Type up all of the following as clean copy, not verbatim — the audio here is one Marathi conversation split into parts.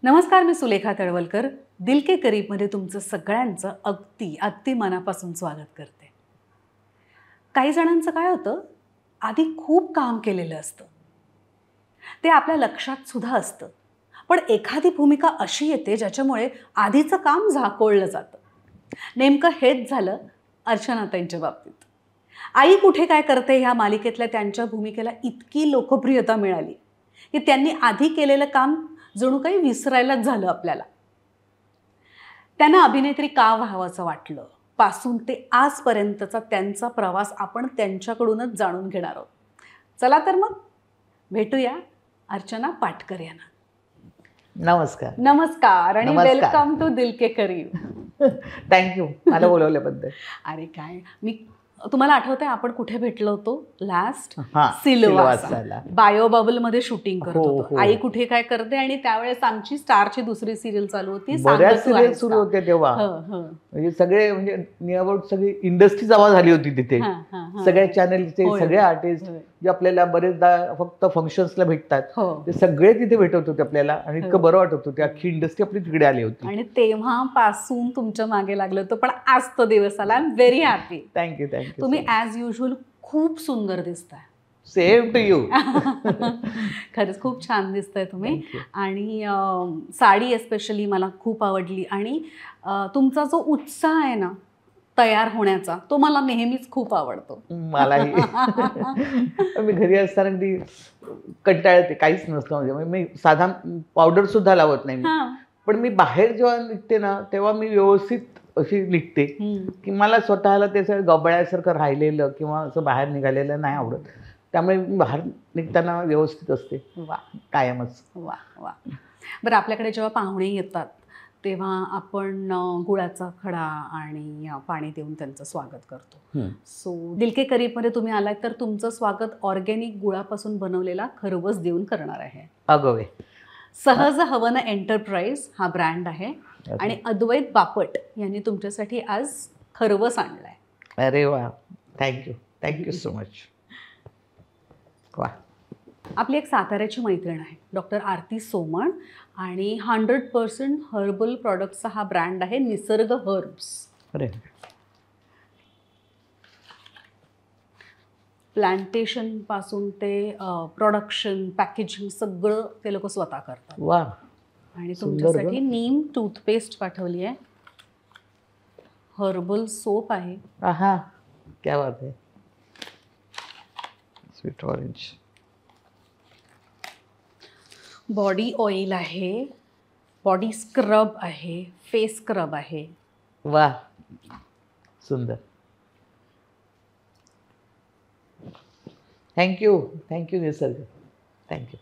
नमस्कार, मी सुलेखा तळवलकर. दिल के करीबमध्ये तुमचं सगळ्यांचं अगदी मनापासून स्वागत करते. काही जणांचं काय होतं, आधी खूप काम केलेलं असतं, ते आपल्या लक्षात सुद्धा असतं, पण एखादी भूमिका अशी येते ज्याच्यामुळे आधीचं काम झाकोळलं जातं. नेमकं हेच झालं अर्चनाताईंच्या बाबतीत. आई कुठे काय करते ह्या मालिकेतल्या त्यांच्या भूमिकेला इतकी लोकप्रियता मिळाली की त्यांनी आधी केलेलं काम जणू काही विसरायलाच झालं आपल्याला. त्यांना अभिनेत्री का व्हावंसं वाटलं पासून ते आजपर्यंतचा त्यांचा प्रवास आपण त्यांच्याकडूनच जाणून घेणार आहोत. चला तर मग भेटूया अर्चना पाटकर यांना. नमस्कार. नमस्कार आणि वेलकम टू दिल के करीब. थँक्यू मला बोलवल्याबद्दल. अरे काय, मी तुम्हाला आठवतंय आपण कुठे भेटलो होतो लास्ट? सिल्वासाला बायो बबल मध्ये शूटिंग करत हो, होतो. हो. आई कुठे काय करते आणि त्यावेळेस आमची स्टारची दुसरी सिरियल चालू होती. बऱ्याच सिरियल सुरू होत्या तेव्हा. म्हणजे सगळे म्हणजे नियर अबाउट सगळी इंडस्ट्री जमा झाली होती तिथे. सगळ्या चॅनलचे सगळे आर्टिस्ट जे आपल्याला बरेचदा फक्त फंक्शन्सला भेटतात ते सगळे तिथे भेटत होते आपल्याला आणि इतकं बरं वाटत होतं. अख्खी इंडस्ट्री आपली तिकडे आली होती आणि तेव्हापासून तुमच्या मागे लागलं होतं. पण आज तो दिवस आला. I am very happy. Thank you thank you. तुम्ही ॲज युजल खूप सुंदर दिसताय. Same to you. खरंच खूप छान दिसताय तुम्ही. आणि साडी एस्पेशली मला खूप आवडली. आणि तुमचा जो उत्साह आहे ना तयार होण्याचा, तो मला नेहमीच खूप आवडतो. मलाही. मी घरी असताना अगदी कंटाळते, काहीच नसतं म्हणजे मी साधा पावडर सुद्धा लावत नाही. पण मी बाहेर जेव्हा निघते ना तेव्हा मी व्यवस्थित अशी निघते की मला स्वतःला त्याचं गबाळ्यासारखं राहिलेलं किंवा असं बाहेर निघालेलं नाही आवडत. त्यामुळे मी बाहेर निघताना व्यवस्थित असते. वा, कायमच. वा वा. बरं, आपल्याकडे जेव्हा पाहुणे येतात तेव्हा आपण गुळाचा खडा आणि पाणी देऊन त्यांचं स्वागत करतो. सो दिल के करीबमध्ये तुम्ही आलात तर तुमचं स्वागत ऑर्गॅनिक गुळापासून बनवलेला खरवस देऊन करणार आहे. अगवे. सहज हवन एंटरप्राइज हा ब्रँड आहे आणि अद्वैत बापट यांनी तुमच्यासाठी आज खरवस आणलाय. अरे वा, थँक्यू थँक्यू सो मच. वा. आपली एक साताऱ्याची मैत्रीण आहे डॉक्टर आरती सोमण आणि 100% हर्बल प्रॉडक्टचा हा ब्रँड आहे निसर्ग हर्ब्स. अरे. प्लांटेशन पासून ते प्रोडक्शन पॅकेजिंग सगळं ते लोक स्वतः करतात. वा. आणि तुमच्यासाठी नीम टूथपेस्ट पाठवली आहे. हर्बल सोप आहे. आहा, क्या बात है. Sweet orange. बॉडी ऑइल आहे. बॉडी स्क्रब आहे. फेस स्क्रब आहे. वा, सुंदर. थँक्यू थँक्यू निसर्ग. थँक्यू.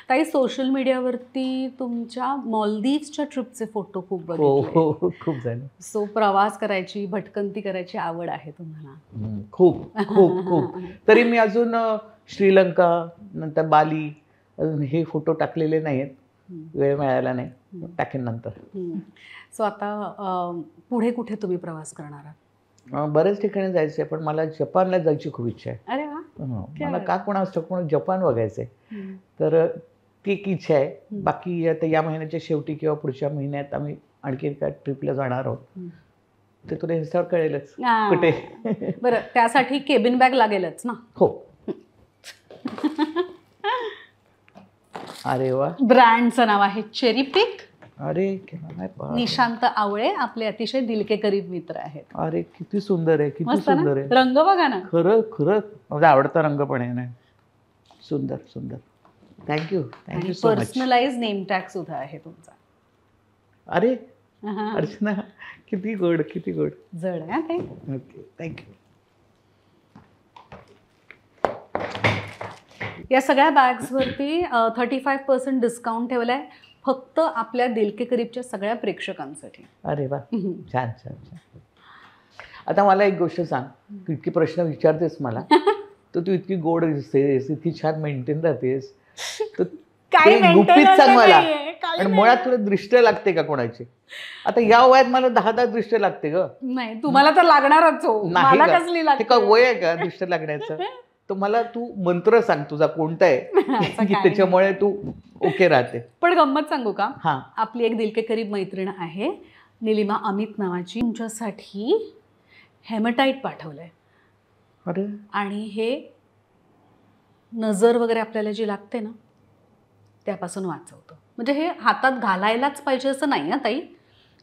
ताई, सोशल मीडियावरती तुमच्या मॉलदीव्सच्या ट्रिपचे फोटो खूप हो बघितले. हो, खूप झाले. सो प्रवास करायची, भटकंती करायची आवड आहे तुम्हाला? खूप खूप खूप. तरी मी अजून श्रीलंका नंतर बाली हे फोटो टाकलेले नाहीत. वेळ मिळाला नाही, टाकेन नंतर. सो आता पुढे कुठे तुम्ही प्रवास करणार आहात? बरेच ठिकाणी जायचं आहे, पण मला जपानला जायची खूप इच्छा आहे. अरे वा. मला का कोणास ठाऊक जपान बघायचं आहे. तर ती एक इच्छा आहे. बाकी आता या महिन्याच्या शेवटी किंवा पुढच्या महिन्यात आम्ही आणखी एका ट्रिपला जाणार आहोत. ते तुला इंस्टावर कळेलच कुठे. बरं, त्यासाठी केबिन बॅग लागेलच ना? हो. अरे वा. ब्रँडचं नाव आहे चेरी पिक. अरे निशांत आवळे आपले अतिशय दिल के करीब मित्र आहेत. अरे किती सुंदर आहे, किती सुंदर आहे. रंग बघा ना. खरं खरं माझा आवडता रंग पण आहे ना. सुंदर सुंदर. Thank you thank you so much. Personalise name tag सुद्धा आहे तुमचा. अरे अर्चना, किती गोड किती गोड. जड आहे ते. Okay, thank you. या सगळ्या बॅग्सवरती 35% डिस्काउंट ठेवलाय फक्त आपल्या दिल के करीबच्या सगळ्या प्रेक्षकांसाठी. अरे वा, छान छान छान. आता मला एक गोष्ट सांग, तू इतके प्रश्न विचारतेस मला, तर तू इतकी गोड दिसतेस, इतकी छान मेंटेन राहतेस, तर गुपित सांग मला. आणि मुळात तुला दृष्टी लागते का कोणाची? आता या वयात मला 10 दृष्टी लागते ग. नाही, तुम्हाला तर लागणारच हो. मला कसली लागते? का वय आहे का दृष्टी लागण्याचं? तर मला तू मंत्र सांग तुझा कोणता आहे की त्याच्यामुळे तू ओके राहते. पण गंमत सांगू का, हा, आपली एक दिल के करीब मैत्रीण आहे निलिमा अमित नावाची, तुमच्यासाठी हेमटाईट पाठवलंय. अरे आणि हे नजर वगैरे आपल्याला जी लागते ना त्यापासून वाचवतं. म्हणजे हे हातात घालायलाच पाहिजे असं नाही हा ताई,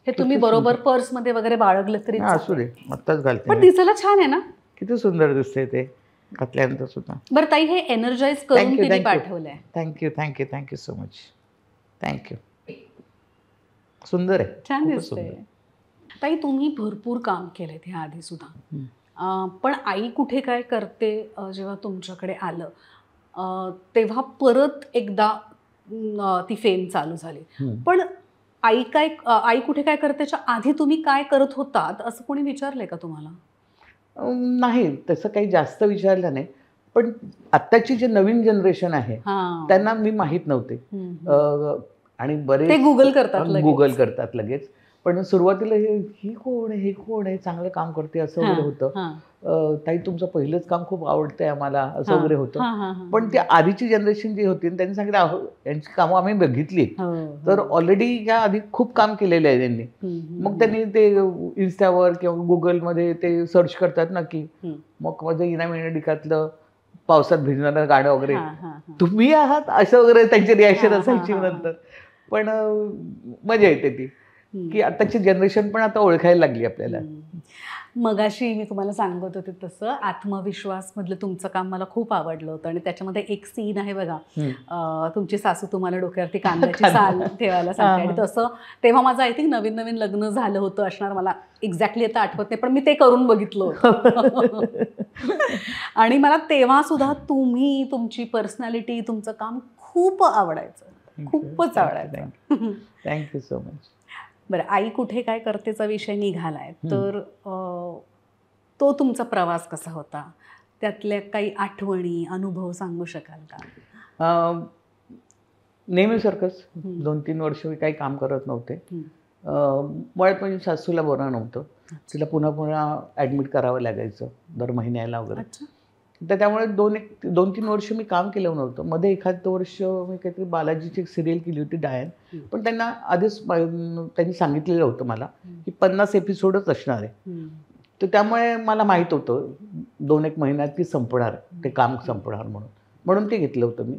हे तुम्ही बरोबर पर्समध्ये वगैरे बाळगलं तरी असू दे, आत्ताच घालते. पण दिसायला छान आहे ना, किती सुंदर दिसते ते घातल्यानंतर सुद्धा. बरं ताई, हे एनर्जाइज करून तिने पाठवलंय. Thank you thank you thank you so much. Thank you. सुंदर आहे, छान दिसते ताई. तुम्ही भरपूर काम केलेत ह्या आधी सुद्धा, पण आई कुठे काय करते जेव्हा तुमच्याकडे आलं तेव्हा परत एकदा ती फेम चालू झाली. पण आई कुठे काय करतेच्या आधी तुम्ही काय करत होतात असं कोणी विचारलंय का तुम्हाला? नाही, तसं काही जास्त विचारलं नाही. पण आत्ताची जे नवीन जनरेशन आहे त्यांना मी माहीत नव्हते. आणि बरेच ते गुगल करतात लगेच. पण सुरुवातीला ही कोण आहे, हे कोण आहे, चांगलं काम करते असं वगैरे होतं. ताई तुमचं पहिलंच काम खूप आवडतंय आम्हाला असं वगैरे होतं. पण ती आधीची जनरेशन जी होती त्यांनी सांगितलं यांची कामं आम्ही बघितली, तर ऑलरेडी या आधी खूप काम केलेलं आहे त्यांनी. मग त्यांनी ते इन्स्टावर किंवा गुगलमध्ये ते सर्च करतात ना की मग माझं इना मेडिकातलं पावसात भिजणारं गाणं वगैरे तुम्ही आहात असं वगैरे त्यांची रिॲक्शन असायची नंतर. पण मजा येते ती की आताची जनरेशन पण आता ओळखायला लागली आपल्याला. मगाशी मी तुम्हाला सांगत होते तसं आत्मविश्वास मधलं तुमचं काम मला खूप आवडलं होतं. आणि त्याच्यामध्ये एक सीन आहे बघा, तुमची सासू तुम्हाला डोक्यावरती कांद्याची साल ठेवायला सांगते. आणि तसं तेव्हा माझं आय थिंक नवीन नवीन लग्न झालं होतं असणार, मला एक्झॅक्टली आता आठवत नाही, पण मी ते करून बघितलं होतं. आणि मला तेव्हा सुद्धा तुम्ही, तुमची पर्सनॅलिटी, तुमचं काम खूप आवडायचं, खूपच आवडायचं. Thank you so much. बरं, आई कुठे काय करतेचा विषय निघालाय तर तो तुमचा प्रवास कसा होता, त्यातल्या काही आठवणी, अनुभव सांगू शकाल का? नेहमीसारखंच 2-3 वर्ष मी काही काम करत नव्हते. मुळात म्हणजे सासूला बरं नव्हतं, तिला पुन्हा पुन्हा ॲडमिट करावं लागायचं दर महिन्याला वगैरे. तर त्यामुळे 2-3 वर्ष मी काम केलं नव्हतं. मध्ये एखादं वर्ष मी काहीतरी बालाजीची एक सिरियल केली होती डायन, पण त्यांना आधीच त्यांनी सांगितलेलं होतं मला की 50 एपिसोडच असणार आहे. तर त्यामुळे मला माहीत होतं 2-1 महिन्यात ती संपणार, ते काम संपणार म्हणून ते घेतलं होतं मी.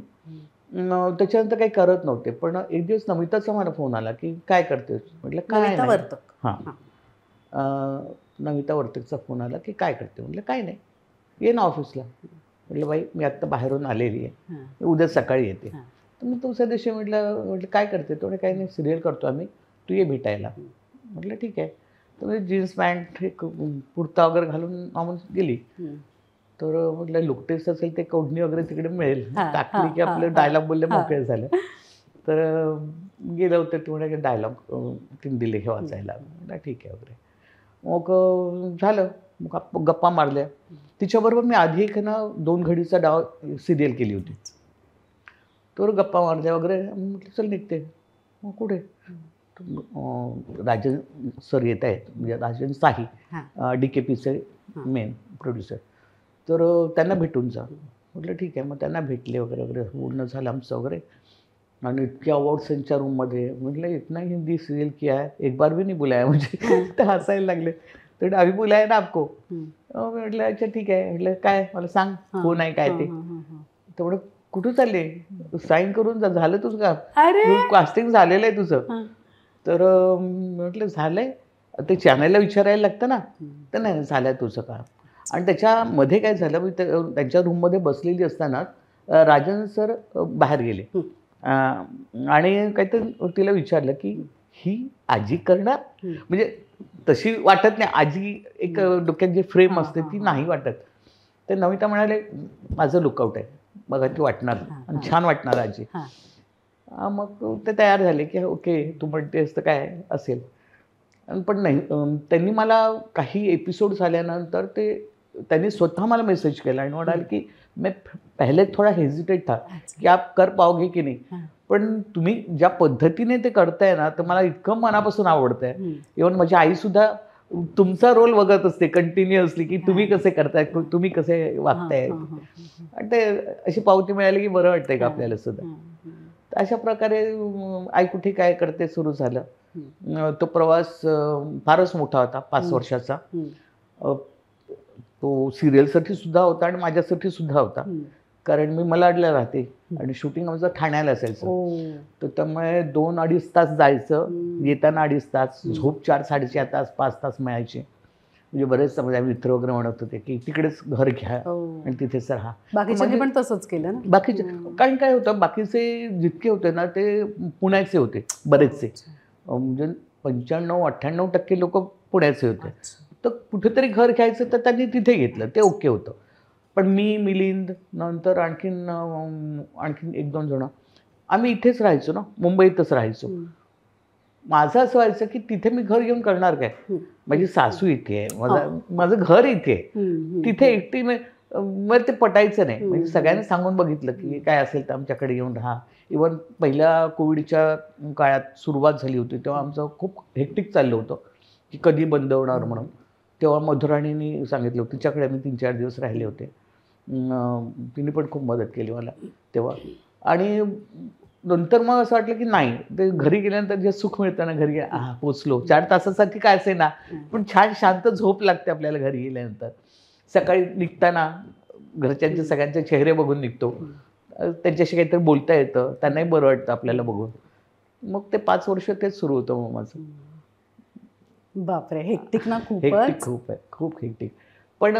त्याच्यानंतर काही करत नव्हते. पण एक दिवस नमिताचा मला फोन आला की काय करतेस? म्हटलं काय नाही. नमिता वर्तकचा फोन आला की काय करते? म्हटलं काय नाही, ये ना ऑफिसला. म्हटलं बाई मी आत्ता बाहेरून आलेली आहे, उद्या सकाळी येते. तर मी दुसऱ्या दिवशी म्हटलं काय करते? तो काही नाही, सिरियल करतो आम्ही, तू ये भेटायला. म्हटलं ठीक आहे. तर मी जीन्स पॅन्ट एक कुर्ता वगैरे घालून आम्ही गेली. तर म्हटलं लुक टेस्ट असेल ते कोडणी वगैरे तिकडे मिळेल, टाकली की आपलं डायलॉग बोलले मोकळे झालं. तर गेलं होतं, ते म्हणे डायलॉग तिने दिले हे वाचायला. ठीक आहे वगैरे. मग झालं, मग गप्पा मारल्या. तिच्याबरोबर मी आधी एक ना 2 घडीचा डाव सिरियल केली होती. तर गप्पा मारल्या वगैरे. म्हटलं चल निघते. मग कुठे? राजन सर येत आहेत, म्हणजे राजन साही, DKPचे मेन प्रोड्युसर. तर त्यांना भेटून जा. म्हटलं ठीक आहे. मग त्यांना भेटले वगैरे वगैरे, पूर्ण झालं आमचं वगैरे. आणि इतके अवॉर्ड्स त्यांच्या रूममध्ये. म्हटलं इतना हिंदी सिरियल किया है, एक बार भी नहीं बुलाया म्हणजे. ते हसायला लागले. तर अभी बुलाया ना आपको? म्हटलं अच्छा ठीक आहे. म्हटलं काय, मला सांग कोण आहे काय ते. तेवढं कुठं चालले? साईन करून जा, झालं तुझं काम, कास्टिंग झालेलं आहे तुझं. तर म्हटलं झालंय. ते चॅनलला विचारायला लागतं ना. तर नाही झालंय तुझं काम. आणि त्याच्यामध्ये काय झालं, मी त्यांच्या रूममध्ये बसलेली असताना राजन सर बाहेर गेले. आणि काहीतरी तिला विचारलं की ही आजी करणार? म्हणजे तशी वाटत नाही, आजी एक डोक्यात जी फ्रेम असते ती नाही वाटत. तर नमिता म्हणाले माझं लुकआउट आहे, बघा ती वाटणार आणि छान वाटणार आजी. मग ते तयार झाले की ओके तू म्हणतेस तर काय असेल. पण नाही, त्यांनी मला काही एपिसोड झाल्यानंतर त्यांनी स्वतः मला मेसेज केला आणि म्हणाले की मैं पहले थोडा हेजिटेट था की आप कर पाओगे की नाही, पण तुम्ही ज्या पद्धतीने ते करताय ना तर मला इतकं मनापासून आवडतंय. इव्हन माझी आईसुद्धा तुमचा रोल बघत असते कंटिन्युअसली की तुम्ही कसे करताय, तुम्ही कसे वागताय. आणि ते अशी पावती मिळाली की बरं वाटतंय का आपल्याला सुद्धा. अशा प्रकारे आई कुठे काय करते सुरू झालं. तो प्रवास फारच मोठा होता, 5 वर्षाचा. तो सिरियलसाठी सुद्धा होता आणि माझ्यासाठी सुद्धा होता. कारण मी मलाडला राहते आणि शूटिंग आमचं ठाण्याला असायचं. तर त्यामुळे 2-2.5 तास जायचं, येताना 2.5 तास, झोप 4-4.5 तास, 5 तास मिळायचे. म्हणजे बरेच माझे मित्र वगैरे म्हणत होते की तिकडेच घर घ्या आणि तिथेच राहा. बाकीच्यांनी पण तसंच केलं ना. बाकीचे कारण काय होतं, बाकीचे जितके होते ना ते पुण्याचे होते बरेचसे. म्हणजे 95-98% लोक पुण्याचे होते. तर कुठेतरी घर घ्यायचं तर त्यांनी तिथे घेतलं, ते ओके होतं. पण मी, मिलिंद, नंतर आणखीन 1-2 जण आम्ही इथेच राहायचो ना, मुंबईतच राहायचो. माझं असं व्हायचं की तिथे मी घर घेऊन करणार काय. माझी सासू इथे आहे, माझं घर इथे आहे, तिथे एकटी मग ते पटायचं नाही. म्हणजे सगळ्यांनी सांगून बघितलं की काय असेल तर आमच्याकडे येऊन राहा. इव्हन पहिल्या कोविडच्या काळात सुरुवात झाली होती तेव्हा आमचं खूप हेक्टिक चाललं होतं की कधी बंद होणार म्हणून. तेव्हा मधुराणींनी सांगितलं, तिच्याकडे मी 3-4 दिवस राहिले होते. तिने पण खूप मदत केली मला तेव्हा. आणि नंतर मग असं वाटलं की नाही, ते घरी गेल्यानंतर जे सुख मिळतं ना, घरी पोचलो 4 तासासाठी काय असे ना, पण छान शांत झोप लागते आपल्याला घरी गेल्यानंतर. सकाळी निघताना घरच्यांचे सगळ्यांचे चेहरे बघून निघतो, त्यांच्याशी काहीतरी बोलता येतं, त्यांनाही बरं वाटतं आपल्याला बघून. मग ते 5 वर्ष तेच सुरू होतं मग माझं. बापरे, हेक्टिक ना खूपच. हेक्टिक खूप आहे, खूप हेक्टिक. पण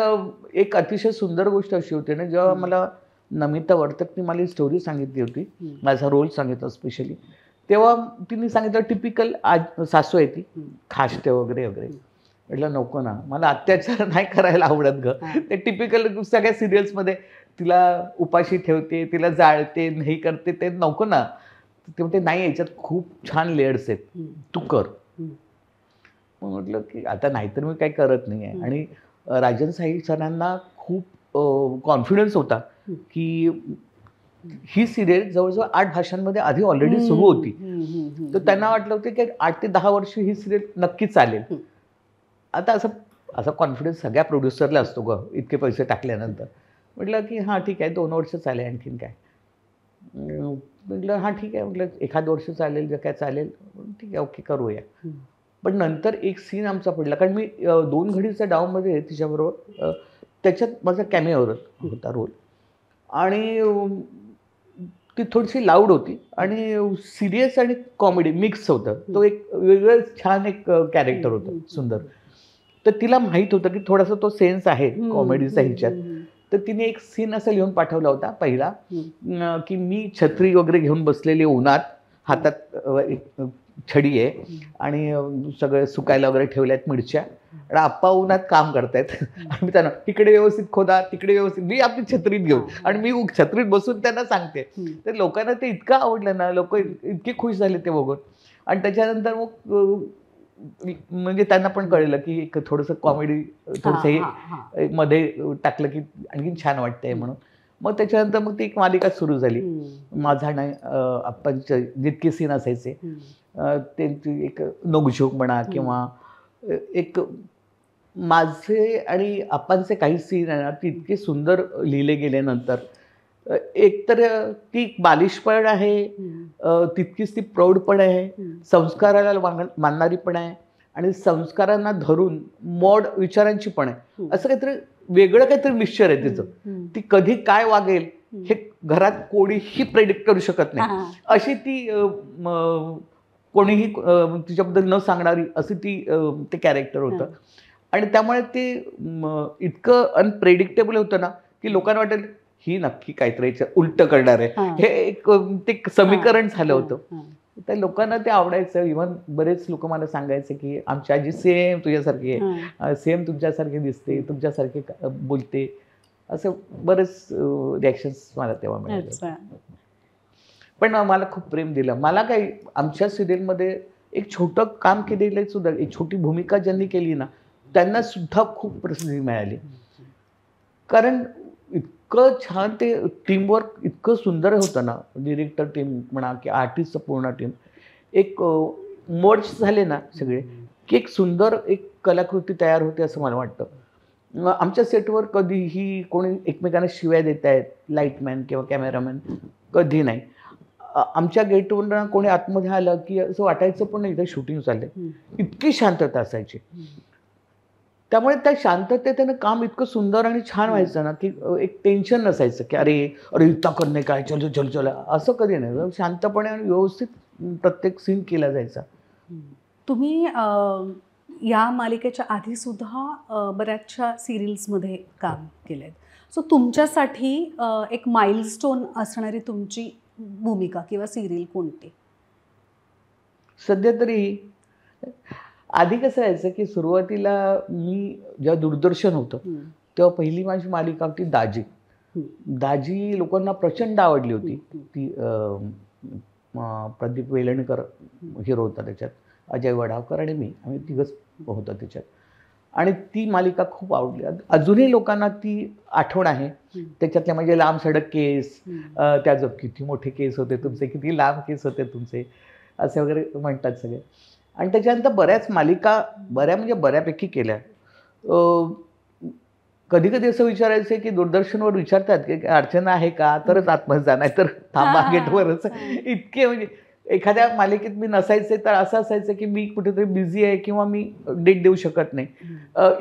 एक अतिशय सुंदर गोष्ट अशी होती ना, जेव्हा मला नमिता वर्तकनी मला ही स्टोरी सांगितली होती, माझा रोल सांगितला स्पेशली, तेव्हा तिने सांगितलं टिपिकल सासू आहे ती, खासते वगैरे वगैरे. म्हटलं नको ना, मला अत्याचार नाही करायला आवडत ग. ते टिपिकल सगळ्या सिरियल्समध्ये तिला उपाशी ठेवते, तिला जाळते, नाही करते, ते नको ना. ते म्हणते नाही, याच्यात खूप छान लेयर्स आहेत, तू कर. मग म्हटलं की आता नाहीतर मी काही करत नाही आहे. आणि राजन साई सरांना खूप कॉन्फिडन्स होता की ही सिरियल जवळजवळ 8 भाषांमध्ये आधी ऑलरेडी सुरू होती. तर त्यांना वाटलं होतं की 8 ते 10 वर्ष ही सिरियल नक्की चालेल. आता असा कॉन्फिडन्स सगळ्या प्रोड्युसरला असतो ग, इतके पैसे टाकल्यानंतर. म्हटलं की हां ठीक आहे, 2 वर्ष चालेल, आणखीन काय. म्हटलं हां ठीक आहे, म्हटलं 1 वर्ष चालेल, जे काय चालेल ठीक आहे, ओके करूया. पण नंतर एक सीन आमचा पडला, कारण मी 2 घडीच्या डावमध्ये तिच्याबरोबर, त्याच्यात माझा कॅमेओवर होता रोल. आणि ती थोडीशी लाऊड होती आणि सिरियस आणि कॉमेडी मिक्स होतं. तो एक वेगळं छान एक कॅरेक्टर होतं, सुंदर. तर तिला माहीत होतं की थोडासा तो सेन्स आहे कॉमेडीचा ह्याच्यात. तर तिने एक सीन असा लिहून पाठवला होता पहिला, की मी छत्री वगैरे घेऊन बसलेली उन्हात, हातात छडी आहे आणि सगळं सुकायला वगैरे ठेवल्या आहेत मिरच्या, आणि आप्पा उन्हात काम करतायत. आणि मी त्यांना तिकडे व्यवस्थित खोदा, तिकडे व्यवस्थित, मी आपली छत्रीत घेऊन, आणि मी छत्रीत बसून त्यांना सांगते. तर लोकांना ते इतकं आवडलं ना, लोक इतके खुश झाले ते बघून. आणि त्याच्यानंतर मग म्हणजे त्यांना पण कळलं की एक थोडंसं कॉमेडी थोडंसं हे मध्ये टाकलं की आणखीन छान वाटतंय म्हणून. मग त्याच्यानंतर मग ती एक मालिका सुरू झाली. माझा नाही आप्पांचे जितके सीन असायचे त्यांची एक नोकझोक म्हणा, किंवा एक माझे आणि आप्पांचे काही सीन आहे ना, ते इतके सुंदर लिहिले गेले नंतर. एक तर ती बालिशपण आहे, तितकीच ती प्रौढ पण आहे, संस्काराला मानणारी पण आहे, आणि संस्कारांना धरून मॉड विचारांची पण आहे. असं काहीतरी वेगळं काहीतरी मिक्सचर आहे तिचं. ती कधी काय वागेल हे घरात कोणीही प्रेडिक्ट करू शकत नाही, अशी ती कोणीही तिच्याबद्दल न सांगणारी अशी ते कॅरेक्टर होतं. आणि त्यामुळे ते इतकं अनप्रेडिक्टेबल होतं ना की लोकांना वाटेल ही नक्की काहीतरी उलट करणार आहे, हे एक ते समीकरण झालं होतं. त्या लोकांना ते आवडायचं. इव्हन बरेच लोक मला सांगायचे की आमची आजी सेम तुझ्यासारखी आहे, सेम तुमच्यासारखी दिसते, तुमच्यासारखे बोलते, असं बरेच रिॲक्शन्स मला तेव्हा मिळाले. पण मला खूप प्रेम दिलं. मला काही आमच्या सिरियलमध्ये एक छोटं काम केलेलं सुद्धा, एक छोटी भूमिका ज्यांनी केली ना, त्यांना सुद्धा खूप प्रसिद्धी मिळाली. कारण इतकं छान ते टीमवर्क इतकं सुंदर होतं ना, डिरेक्टर टीम म्हणा की आर्टिस्टचं पूर्ण टीम एक मर्ज झाले ना सगळे, की एक सुंदर एक कलाकृती तयार होते असं मला वाटतं. आमच्या सेटवर कधीही कोणी एकमेकांना शिव्या देत आहेत, लाईटमॅन किंवा कॅमेरामॅन, कधी नाही. आमच्या गेटवरून कोणी आतमध्ये आलं की असं वाटायचं पण नाही इथे शूटिंग चाललंय, इतकी शांतता असायची. त्यामुळे त्या शांततेनं काम इतकं सुंदर आणि छान व्हायचं ना, की एक टेन्शन नसायचं की अरे अरे इतका करणे काय, चलो चलो चलो, असं कधी नाही. शांतपणे आणि व्यवस्थित प्रत्येक सीन केला जायचा. तुम्ही या मालिकेच्या आधी सुद्धा बऱ्याचशा सिरियल्समध्ये काम केलंय. सो तुमच्यासाठी एक माइलस्टोन असणारी तुमची भूमिका किंवा सिरियल कोणती? सध्या तरी आधी कसं व्हायचं की सुरुवातीला मी जेव्हा दूरदर्शन होतं तेव्हा पहिली माझी मालिका होती दाजी. दाजी लोकांना प्रचंड आवडली होती. ती प्रदीप वेलणकर हिरो होता त्याच्यात, अजय वडावकर आणि मी, आम्ही तिघंच होतो त्याच्यात. आणि ती मालिका खूप आवडली. अजूनही लोकांना ती आठवण आहे. त्याच्यातले म्हणजे लांब सडक केस, त्याचं किती मोठे केस होते तुमचे, किती लांब केस होते तुमचे, असे वगैरे म्हणतात सगळे. आणि त्याच्यानंतर बऱ्याच मालिका बऱ्यापैकी केल्या. कधी कधी असं विचारायचं की दूरदर्शनवर विचारतात की अर्चना आहे का, तरच आतमध्ये जा, नाही तर थांबा गेटवरच. इतके म्हणजे एखाद्या मालिकेत मी नसायचे तर असं असायचं की मी कुठेतरी बिझी आहे किंवा मी डेट देऊ शकत नाही.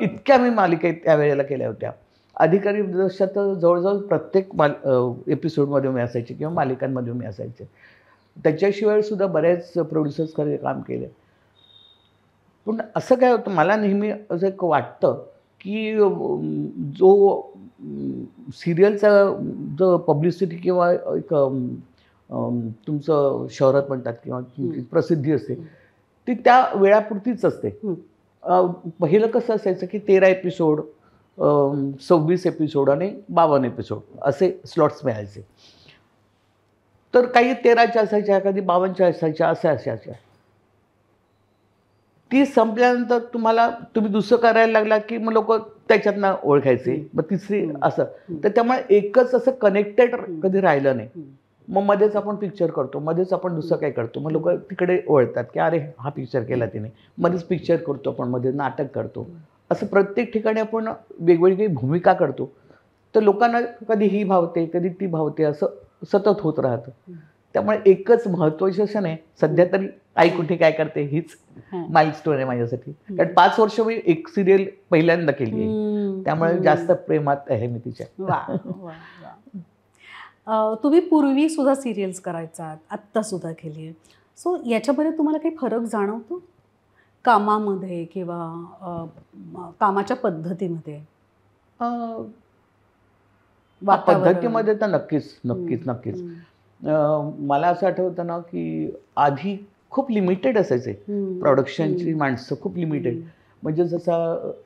इतक्या मी मालिका त्यावेळेला केल्या होत्या. अधिकारी दर्शनात जवळजवळ प्रत्येक एपिसोडमध्ये मी असायचे किंवा मालिकांमध्ये मी असायचे. त्याच्याशिवाय सुद्धा बऱ्याच प्रोड्युसर्सकडे काम केले. पण असं काय होतं, मला नेहमी असं एक वाटतं की जो सिरियलचा जो पब्लिसिटी किंवा एक तुमचं शहरत म्हणतात किंवा तुमची प्रसिद्धी असते ती त्या वेळापुरतीच असते. पहिलं कसं असायचं की 13 एपिसोड, 26 एपिसोड आणि 52 एपिसोड असे स्लॉट्स मिळायचे. तर काही 13च्या असायच्या, कधी 52च्या असायच्या, असायच्या. ती संपल्यानंतर तुम्ही दुसरं करायला लागला की मग लोक त्याच्यातनं ओळखायचे, मग तिसरी असं. तर त्यामुळे एकच असं कनेक्टेड कधी राहिलं नाही. मग मध्येच आपण पिक्चर करतो, मध्येच आपण दुसरं काय करतो, मग लोक तिकडे ओळखतात की अरे हा पिक्चर केला तिने, मध्येच पिक्चर करतो आपण, मध्ये नाटक करतो. असं प्रत्येक ठिकाणी आपण वेगवेगळी भूमिका करतो. तर लोकांना कधी ही भावते, कधी ती भावते, असं सतत होत राहतं. त्यामुळे एकच महत्त्वाचं असं नाही. सध्या तरी आई कुठे काय करते हीच माइलस्टोन आहे माझ्यासाठी. कारण 5 वर्ष मी एक सिरियल पहिल्यांदा केली आहे, त्यामुळे जास्त प्रेमात आहे मी तिच्या. तुम्ही पूर्वी सुद्धा सिरियल्स करायचात, आत्ता सुद्धा केली आहे. सो याच्यामध्ये तुम्हाला काही फरक जाणवतो कामामध्ये किंवा कामाच्या पद्धतीमध्ये? पद्धतीमध्ये तर नक्कीच. मला असं आठवतं ना की आधी खूप लिमिटेड असायचे प्रोडक्शनची माणसं, खूप लिमिटेड. म्हणजे जसा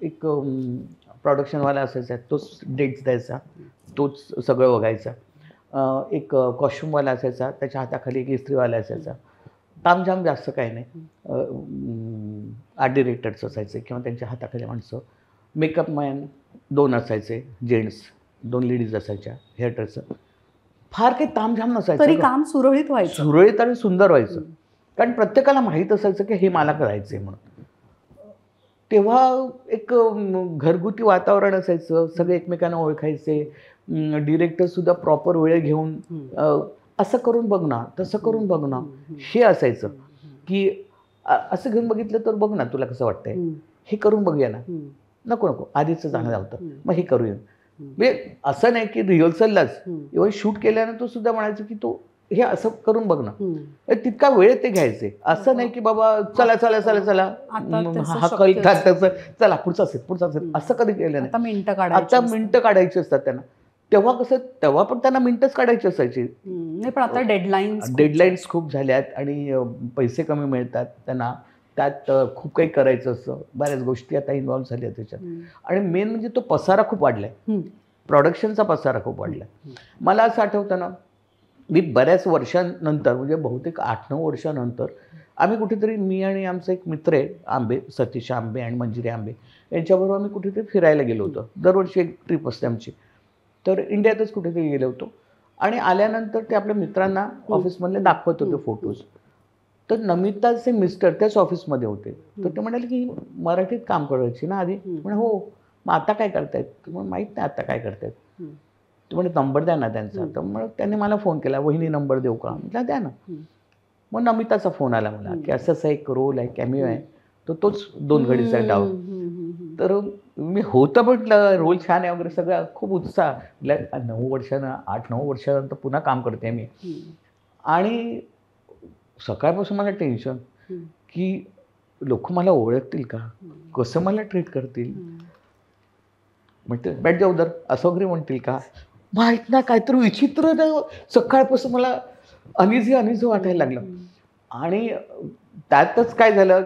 एक प्रोडक्शनवाला असायचा, तोच डेट्स द्यायचा, तोच सगळं बघायचा. एक कॉस्ट्युमवाला असायचा, त्याच्या हाताखाली एक इस्त्रीवाला असायचा. तामझाम जास्त काही नाही. आर्ट डिरेक्टर्स असायचे किंवा त्यांच्या हाताखाली माणसं. मेकअप मॅन 2 असायचे, जेंट्स 2 लेडीज असायच्या, हेअर ड्रेसर. फार काही तामझाम नसायचं, तरी काम सुरळीत व्हायचं, सुरळीत आणि सुंदर व्हायचं. कारण प्रत्येकाला माहीत असायचं की हे मला करायचं आहे म्हणून. तेव्हा एक घरगुती वातावरण असायचं, सगळे एकमेकांना ओळखायचे. डिरेक्टरसुद्धा प्रॉपर वेळ घेऊन असं करून बघ ना, तसं करून बघ ना, हे असायचं की असं घेऊन बघितलं तर बघ ना तुला कसं वाटतंय, हे करून बघूया ना, नको आधीचं चांगलं होतं, मग हे करूया. म्हणजे असं नाही की रिहर्सललाच, इव्हन शूट केल्यानंतर सुद्धा म्हणायचं की तो हे असं करून बघ ना. तितका वेळ ते घ्यायचे. असं नाही की बाबा चला चला चला चला हा कल चला पुढचा सेट असं कधी केलं नाही. आता मिनिटं काढायची असतात त्यांना. तेव्हा पण त्यांना मिनिटच काढायची असायची. नाही, पण आता डेडलाईन्स खूप झाल्यात आणि पैसे कमी मिळतात त्यांना. त्यात खूप काही करायचं असतं, बऱ्याच गोष्टी आता इन्व्हॉल्व्ह झाल्या त्याच्यात. आणि मेन म्हणजे तो पसारा खूप वाढलाय, प्रोडक्शनचा पसारा खूप वाढलाय. मला असं आठवतं ना, मी बऱ्याच वर्षांनंतर म्हणजे बहुतेक 8-9 वर्षानंतर आम्ही कुठेतरी, मी आणि आमचा एक मित्र आहे आंबे, सतीश आंबे आणि मंजिरी आंबे, यांच्याबरोबर आम्ही कुठेतरी फिरायला गेलो होतो. दरवर्षी एक ट्रिप असते आमची. तर इंडियातच कुठेतरी गेलो होतो आणि आल्यानंतर ते आपल्या मित्रांना ऑफिसमधले दाखवत होते फोटोज. तर नमिताचे मिस्टर त्याच ऑफिसमध्ये होते. तर ते म्हणाले की मराठीत काम करायची ना आधी. म्हणजे हो, मग आता काय करतायत? तुम्हाला माहीत नाही आता काय करतायत. तो म्हणे नंबर द्या ना त्यांचा. तर मग त्याने मला फोन केला, वहिनी नंबर देऊ का? म्हटलं द्या ना. मग नमिताचा फोन आला मला की असं असं एक रोल आहे, कॅमिओ आहे, तर तोच 2 घडीचा डाव. तर मी होतं म्हटलं रोल छान आहे वगैरे सगळं, खूप उत्साह. 9 वर्षानं 8-9 वर्षानंतर पुन्हा काम करते मी. आणि सकाळपासून मला टेन्शन की लोक मला ओळखतील का, कसं मला ट्रीट करतील, म्हणते बॅट जाऊ दर असं वगैरे म्हणतील का, माहीत नाही काहीतरी विचित्र. सकाळपासून मला अनिझी वाटायला लागलं. आणि त्यातच काय झालं,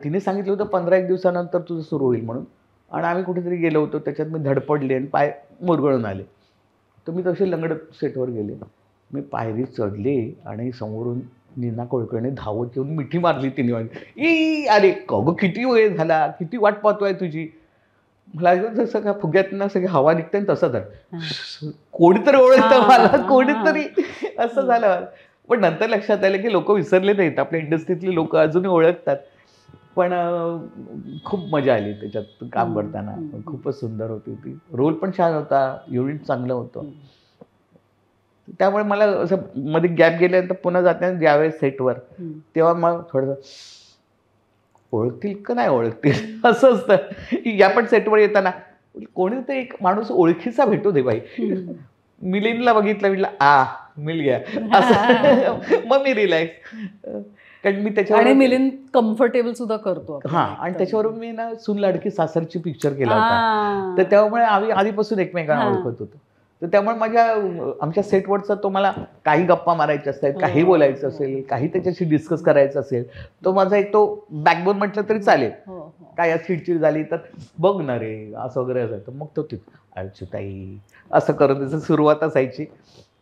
तिने सांगितलं होतं 15-1 दिवसानंतर तुझं सुरू होईल म्हणून. आणि आम्ही कुठेतरी गेलो होतो, त्याच्यात मी धडपडले आणि पाय मुरगळून आले. तर मी तसे लंगडत सेटवर गेले. मी पायरी चढले आणि समोरून नीना कोळकरने धावत येऊन मिठी मारली तिने. ई अरे अगं किती वेळ झाला, किती वाट पाहतोय तुझी. मला जसं का फुग्यातनं सगळी हवा निघते तसं तर कोणीतरी ओळखतं मला, कोणीतरी असं झालं. पण नंतर लक्षात आलं की लोक विसरले नाहीत, आपल्या इंडस्ट्रीतले लोक अजूनही ओळखतात. पण खूप मजा आली त्याच्यात काम करताना. खूपच सुंदर होती ती, रोल पण छान होता, युनिट चांगलं होतं. त्यामुळे मला असं मध्ये गॅप गेल्यानंतर पुन्हा जाताना ज्यावेळेस सेटवर, तेव्हा मग थोडंसं ओळखतील का नाही ओळखतील असं असतं. या पण सेटवर येताना कोणीतरी एक माणूस ओळखीचा भेटू दे बाई. मिलिंदला बघितलं, म्हटलं मिल गया असं. मग मी रिलॅक्स, कारण मी त्याच्यावर आणि मिलिंद कम्फर्टेबल सुद्धा करतो. आणि त्याच्यावर मी ना सून लाडकी सासरची पिक्चर केला होता. तर त्यामुळे आम्ही आधीपासून एकमेकांना ओळखत होतो. तर त्यामुळे आमच्या सेटवरचा तो मला काही गप्पा मारायच्या असतात, काही बोलायचं असेल, काही त्याच्याशी डिस्कस करायचं असेल, तो माझा एक तो बॅकबोन म्हटलं तरी चालेल. काय चिडचिड झाली तर बघ ना रे असं वगैरे असायचं. मग तो अर्चुताई असं करून त्याची सुरुवात असायची.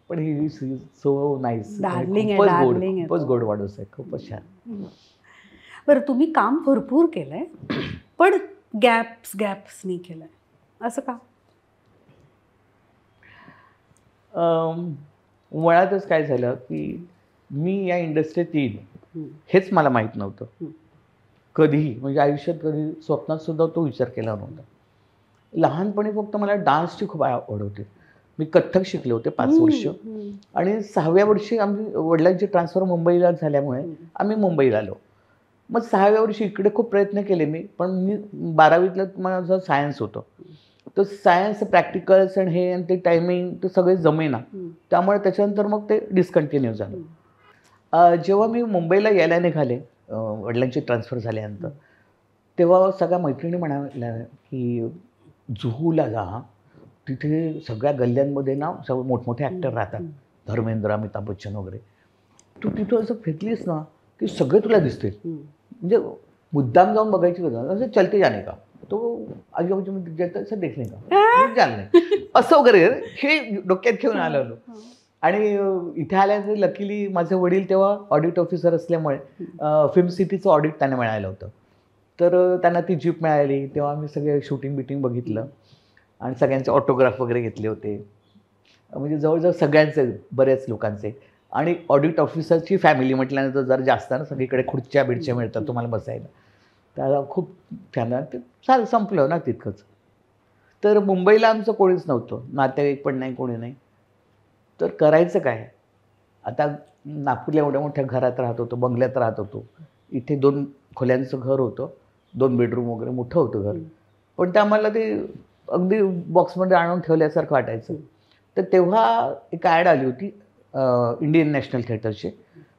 पण ही सो नाईस, खूपच गोड माणूस आहे, खूपच छान. बरं, तुम्ही काम भरपूर केलंय पण गॅप्सनी केलंय, असं का? मुळातच काय झालं की मी या इंडस्ट्रीत येईन हेच मला माहीत नव्हतं कधीही. म्हणजे आयुष्यात कधी स्वप्नात सुद्धा तो विचार केला नव्हता. लहानपणी फक्त मला डान्सची खूप आवड होती. मी कथ्थक शिकले होते 5 वर्ष. आणि 6व्या वर्षी आम्ही वडिलांची ट्रान्सफर मुंबईला झाल्यामुळे आम्ही मुंबईला आलो. मग 6व्या वर्षी इकडे खूप प्रयत्न केले मी, पण मी 12वीतलं माझं सायन्स होतं. तर सायन्स प्रॅक्टिकल्स आणि हे आणि ते टायमिंग ते सगळे जमेना. त्यामुळे त्याच्यानंतर मग ते डिस्कंटिन्यू झालं. जेव्हा मी मुंबईला यायला निघाले वडिलांची ट्रान्सफर झाल्यानंतर, तेव्हा सगळ्या मैत्रिणी म्हणाल्या की जुहूला जा, तिथे सगळ्या गल्ल्यांमध्ये ना सगळे मोठमोठे ॲक्टर राहतात, धर्मेंद्र, अमिताभ बच्चन वगैरे. तू तिथं असं फिरलीस ना की सगळे तुला दिसतील. म्हणजे मुद्दाम जाऊन बघायची गरज असं चलते जाणे का, तो आजूबाजूमध्ये असं देखणे का जाल नाही असं वगैरे हे डोक्यात घेऊन आलो. आणि इथे आल्यानंतर लकीली माझे वडील तेव्हा ऑडिट ऑफिसर असल्यामुळे फिल्म सिटीचं ऑडिट त्यांना मिळालं होतं. तर त्यांना ती जीप मिळाली. तेव्हा आम्ही सगळे शूटिंग बिटिंग बघितलं आणि सगळ्यांचे ऑटोग्राफ वगैरे घेतले होते. म्हणजे जवळजवळ सगळ्यांचे, बऱ्याच लोकांचे. आणि ऑडिट ऑफिसरची फॅमिली म्हटल्यानंतर जर जास्त ना सगळीकडे खुर्च्या बिडच्या मिळतात तुम्हाला बसायला. त्याला खूप छान ते संपलं ना तितकंच. तर मुंबईला आमचं कोणीच नव्हतं, नातेवाईक पण नाही, कोणी नाही. तर करायचं काय? आता नागपूरला एवढ्या मोठ्या घरात राहत होतो, बंगल्यात राहत होतो. इथे 2 खोल्यांचं घर होतं, 2 बेडरूम वगैरे, मोठं होतं घर. पण ते आम्हाला ते अगदी बॉक्समध्ये आणून ठेवल्यासारखं वाटायचं. तर तेव्हा एक ॲड आली होती इंडियन नॅशनल थिएटरची.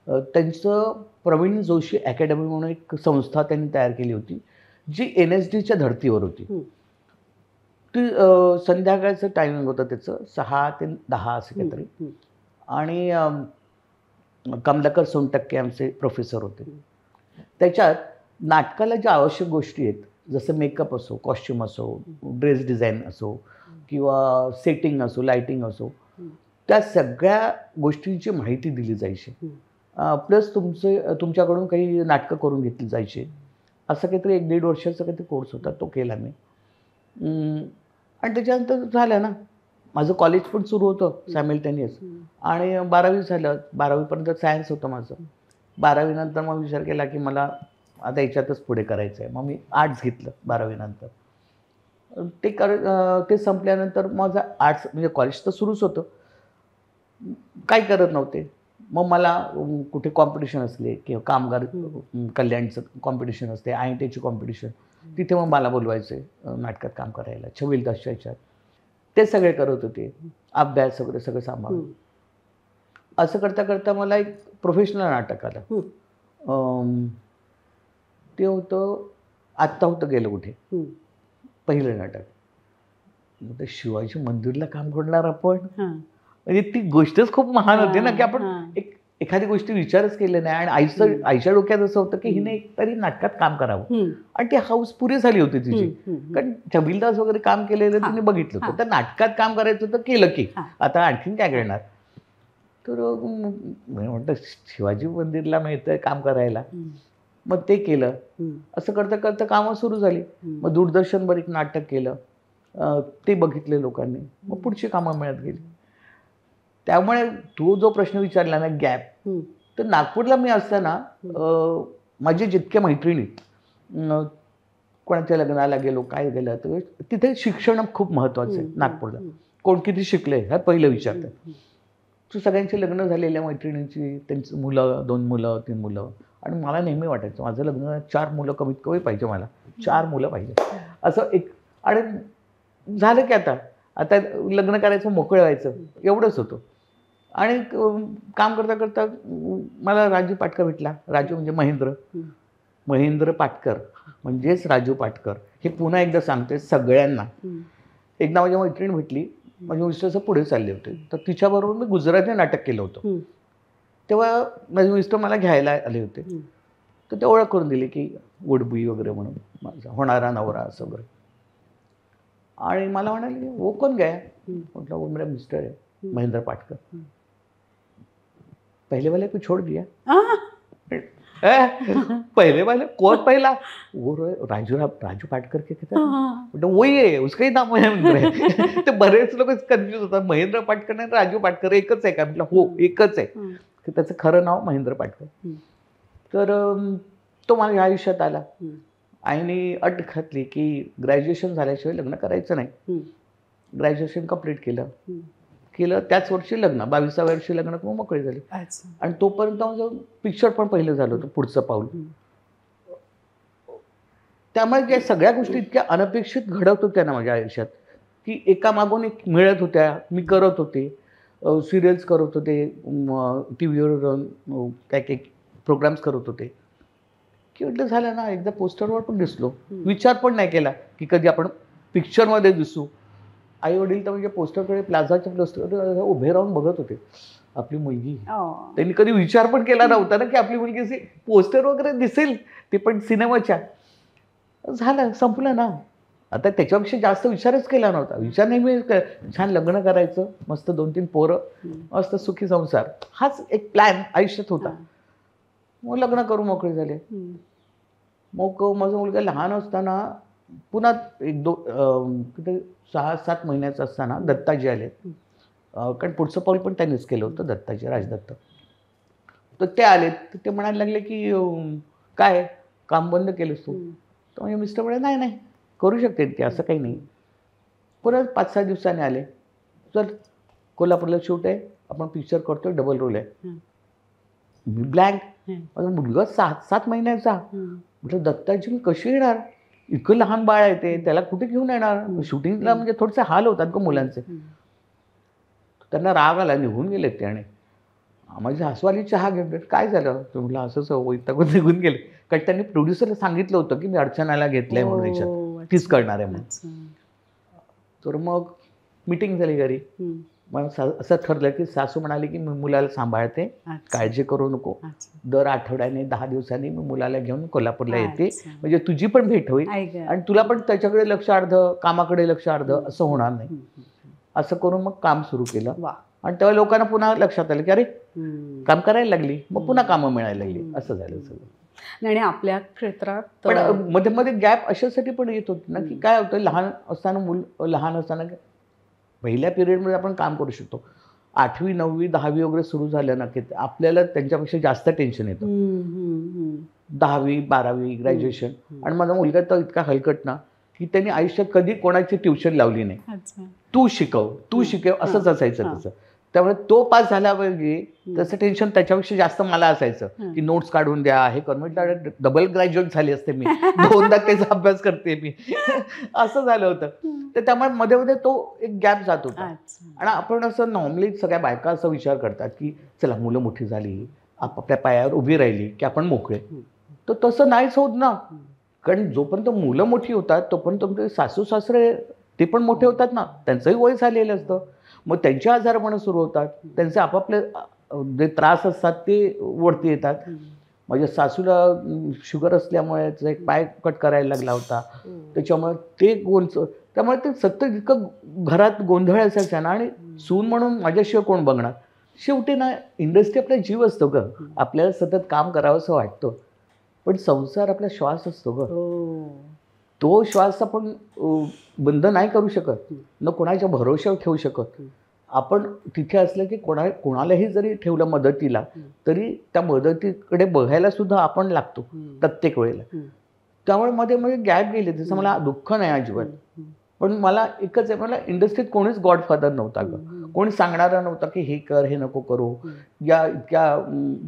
त्यांचं प्रवीण जोशी अकॅडमी म्हणून एक संस्था त्यांनी तयार केली होती, जी NSDच्या धर्तीवर होती. ती संध्याकाळचं टायमिंग होतं त्याचं 6 ते 10 असं काहीतरी. आणि कमलाकर सोनटक्के आमचे प्रोफेसर होते. त्याच्यात नाटकाला ज्या आवश्यक गोष्टी आहेत, जसं मेकअप असो, कॉस्ट्युम असो, ड्रेस डिझाईन असो किंवा सेटिंग असो, लाईटिंग असो, त्या सगळ्या गोष्टींची माहिती दिली जायची. प्लस तुमच्याकडून काही नाटकं करून घेतली जायची. असं काहीतरी 1-1.5 वर्षाचा काहीतरी कोर्स होता, तो केला मी. आणि त्याच्यानंतर झालं ना, माझं कॉलेज पण सुरू होतं सायमल्टेनियस. आणि 12वी झालं. 12वीपर्यंत सायन्स होतं माझं. 12वीनंतर मग विचार केला की मला आता याच्यातच पुढे करायचं आहे. मग मी आर्ट्स घेतलं 12वीनंतर. ते संपल्यानंतर माझं आर्ट्स म्हणजे कॉलेज तर सुरूच होतं, काय करत नव्हते. मग मला कुठे कॉम्पिटिशन असले किंवा कामगार कल्याणचं कॉम्पिटिशन असते, IITची कॉम्पिटिशन, तिथे मग मला बोलवायचे नाटकात काम करायला 26-10च्या ह्याच्यात. ते सगळे करत होते, अभ्यास वगैरे सगळं सांभाळून. असं करता करता मला एक प्रोफेशनल नाटक आलं. ते होतं आत्ता होतं गेलं कुठे, पहिलं नाटक. मग ते शिवाजी मंदिरला काम करणार आपण, म्हणजे ती गोष्टच खूप महान होती ना, की आपण एखादी गोष्टी विचारच केले नाही. आणि आईच्या डोक्यात असं होतं की हिने तरी नाटकात काम करावं, आणि ती हाऊस पुरी झाली होती तिची. कारण छबिलदास वगैरे काम केलेलं तिने बघितलं होतं, तर नाटकात काम करायचं तर केलं की आता आणखीन काय करणार. तर म्हटलं शिवाजी मंदिरला मिळतंय काम करायला, मग ते केलं. असं करता करता कामं सुरू झाली. मग दूरदर्शनवर एक नाटक केलं, ते बघितले लोकांनी, मग पुढची कामं मिळत गेली. त्यामुळे तो जो प्रश्न विचारला ना गॅप, तर नागपूरला मी असताना माझे जितक्या मैत्रिणी कोणाच्या लग्नाला गेलो काय गेलं, तर तिथे शिक्षण खूप महत्त्वाचं आहे नागपूरला. कोण किती शिकले हा पहिलं विचारतात. तर सगळ्यांची लग्न झालेल्या मैत्रिणींची, त्यांची मुलं, 2 मुलं 3 मुलं. आणि मला नेहमी वाटायचं माझं लग्न 4 मुलं कमीत कमी पाहिजे, मला 4 मुलं पाहिजे असं एक. आणि झालं की आता लग्न करायचं, मोकळं व्हायचं, एवढंच होतं. आणि काम करता करता मला राजू पाटकर भेटला. राजू म्हणजे महेंद्र पाटकर म्हणजेच राजू पाटकर. हे पुन्हा एकदा सांगते सगळ्यांना. एकदा माझ्या मैत्रीण भेटली, माझे मिस्टर पुढे चालले होते, तर तिच्याबरोबर मी गुजराती नाटक केलं होतं. तेव्हा माझे मिस्टर मला घ्यायला आले होते, तर ते ओळख करून दिली की वडबुई वगैरे म्हणून, माझा होणारा नवरा असं वगैरे. आणि मला म्हणाले वो कोण गया, म्हटलं वो मेरा मिस्टर है महेंद्र पाटकर. पहले वाले को छोड़ दिया. पहले वाले कौन पहला, वो राजू पाटकर के कहता है, वही आहे, उसकाही नाम महेंद्र आहे. ते बरेच लोक कन्फ्युज होतात, महेंद्र पाटकर नाही राजू पाटकर एकच आहे का, म्हटलं हो एकच आहे. त्याचं खरं नाव महेंद्र पाटकर. तर तो माझ्या आयुष्यात आला. आईने अट घातली की ग्रॅज्युएशन झाल्याशिवाय लग्न करायचं नाही. ग्रॅज्युएशन कंप्लीट केलं. त्याच वर्षी लग्न, 22व्या वर्षी लग्न मग मोकळी झाली. आणि तोपर्यंत माझं पिक्चर पण पहिलं झालं होतं, पुढचं पाऊल. त्यामुळे या सगळ्या गोष्टी इतक्या अनपेक्षित घडत होत्या ना माझ्या आयुष्यात, की एकामागून एक मिळत होत्या. मी करत होते, सिरियल्स करत होते, TV वर काय प्रोग्राम्स करत होते, की म्हटलं झालं ना, एकदा पोस्टरवर पण दिसलो. विचार पण नाही केला की कधी आपण पिक्चरमध्ये दिसू. आई वडील तर म्हणजे पोस्टरकडे, प्लाझाच्या पोस्टर उभे राहून बघत होते, आपली मुलगी. त्यांनी कधी विचार पण केला नव्हता ना की आपली मुलगी अशी पोस्टर वगैरे दिसेल, ते पण सिनेमाच्या. झालं, संपलं ना. आता त्याच्यापेक्षा जास्त विचारच केला नव्हता. विचार नेहमी छान लग्न करायचं, मस्त 2-3 पोरं, मस्त सुखी संसार, हाच एक प्लॅन आयुष्यात होता. मग लग्न करून मोकळे झाले. मग माझा मुलगा लहान असताना पुन्हा 6-7 महिन्याचा असताना दत्ताजी आले. कारण पुढचं पाऊल पण त्यांनीच केलं होतं, दत्ताजी, राजदत्त. तर ते आले, तर ते म्हणायला लागले की काय काम बंद केलंस तू. तर म्हणजे मिस्टर म्हणे नाही करू शकते ते, असं काही नाही. पुन्हा 5-6 दिवसांनी आले, चल कोल्हापूरला शूट आहे, आपण पिक्चर करतोय, डबल रोल आहे. मी ब्लँक. माझा मुलगा 7 महिन्याचा. म्हटलं दत्ताजी मी कशी येणार, इतकं लहान बाळ आहे ते, त्याला कुठे घेऊन येणार. शूटिंगला म्हणजे थोडेसे हाल होतात का मुलांचे. त्यांना राग आला, निघून गेलेत ते. आणि माझी हसवाली चहा घेऊन, काय झालं तर म्हटलं असंच वैतागून निघून गेले. कारण त्यांनी प्रोड्युसरला सांगितलं होतं की मी अर्चनाला घेतलंय म्हणून, याच्यात तीच करणार आहे म्हणून. तर मग मीटिंग झाली घरी. मग असं ठरलं की सासू म्हणाली की मी मुलाला सांभाळते, काळजी करू नको, दर आठवड्याने 10 दिवसांनी मी मुलाला घेऊन कोल्हापूरला येते, म्हणजे तुझी पण भेट होईल आणि तुला पण त्याच्याकडे लक्ष अर्ध, कामाकडे लक्ष अर्ध, असं होणार नाही. असं करून मग काम सुरू केलं. आणि तेव्हा लोकांना पुन्हा लक्षात आलं की अरे काम करायला लागली, मग पुन्हा कामं मिळायला लागली. असं झालं सगळं. आणि आपल्या क्षेत्रात पण मध्ये मध्ये गॅप अशासाठी पण येत होती ना, की काय होतं, लहान असताना पहिल्या पिरियडमध्ये आपण काम करू शकतो. 8वी 9वी 10वी वगैरे सुरू झालं ना की आपल्याला त्यांच्यापेक्षा जास्त टेन्शन येतं. 10वी 12वी ग्रॅज्युएशन. आणि माझा मुलगा तर इतका हलकट ना की त्यांनी आयुष्यात कधी कोणाची ट्युशन लावली नाही. तू शिकव असंच असायचं त्याचं. त्यामुळे तो पास झाला पाहिजे तसं टेन्शन त्याच्यापेक्षा जास्त मला असायचं की नोट्स काढून द्या, हे कर. म्हटलं डबल ग्रॅज्युएट झाली असते मी, 2दा त्याचा अभ्यास करते मी. असं झालं होतं. तर त्यामुळे मध्ये मध्ये तो एक गॅप जात होता. आणि आपण असं नॉर्मली सगळ्या बायका असा विचार करतात की चला मुलं मोठी झाली, आपापल्या पायावर उभी राहिली की आपण मोकळे. तर तसं नाहीच होत ना. कारण जोपर्यंत मुलं मोठी होतात तोपर्यंत तुमचे सासू सासरे ते पण मोठे होतात ना, त्यांचंही वय झालेलं असतं. मग त्यांचे आजारपणं सुरू होतात, त्यांचे आपापले जे त्रास असतात ते वरती येतात. माझ्या सासूला शुगर असल्यामुळे त्याचा एक पाय कट करायला लागला होता, त्याच्यामुळे ते त्यामुळे ते सतत इतकं घरात गोंधळ असायचा ना. आणि सून म्हणून माझ्याशिवाय कोण बघणार. शेवटी ना इंडस्ट्री आपला जीव असतो ग, आपल्याला सतत काम करावं असं वाटतं, पण संसार आपला श्वास असतो ग. तो श्वास आपण बंद नाही करू शकत, न कोणाच्या भरोश्यावर ठेवू शकत. आपण तिथे असलं की कोणालाही जरी ठेवलं मदतीला तरी त्या मदतीकडे बघायला सुद्धा आपण लागतो प्रत्येक वेळेला. त्यामुळे मध्ये मध्ये गॅप गेले, त्याचं मला दुःख नाही अजिबात. पण मला एकच आहे, मला इंडस्ट्रीत कोणीच गॉडफादर नव्हता ग. कोणी सांगणारा नव्हता की हे कर, हे नको करू, या इतक्या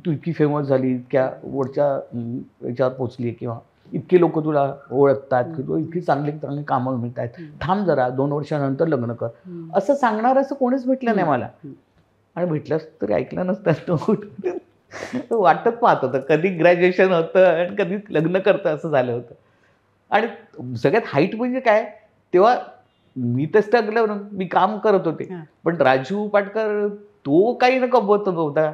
तू इतकी फेमस झाली, इतक्या वरच्या याच्यावर पोचली, किंवा इतके लोक तुला ओळखतात की तू इतकी चांगली चांगली कामं मिळत आहेत, थांब जरा 2 वर्षानंतर लग्न कर, असं सांगणारं असं कोणीच भेटलं नाही मला. आणि भेटलंच तरी ऐकलं नसतं. वाटत पाहत होतं कधी ग्रॅज्युएशन होतं आणि कधी लग्न करतं, असं झालं होतं. आणि सगळ्यात हाईट म्हणजे काय, तेव्हा मी तर स्ट्रगल, मी काम करत होते, पण राजू पाटकर तो काही न कमवत नव्हता.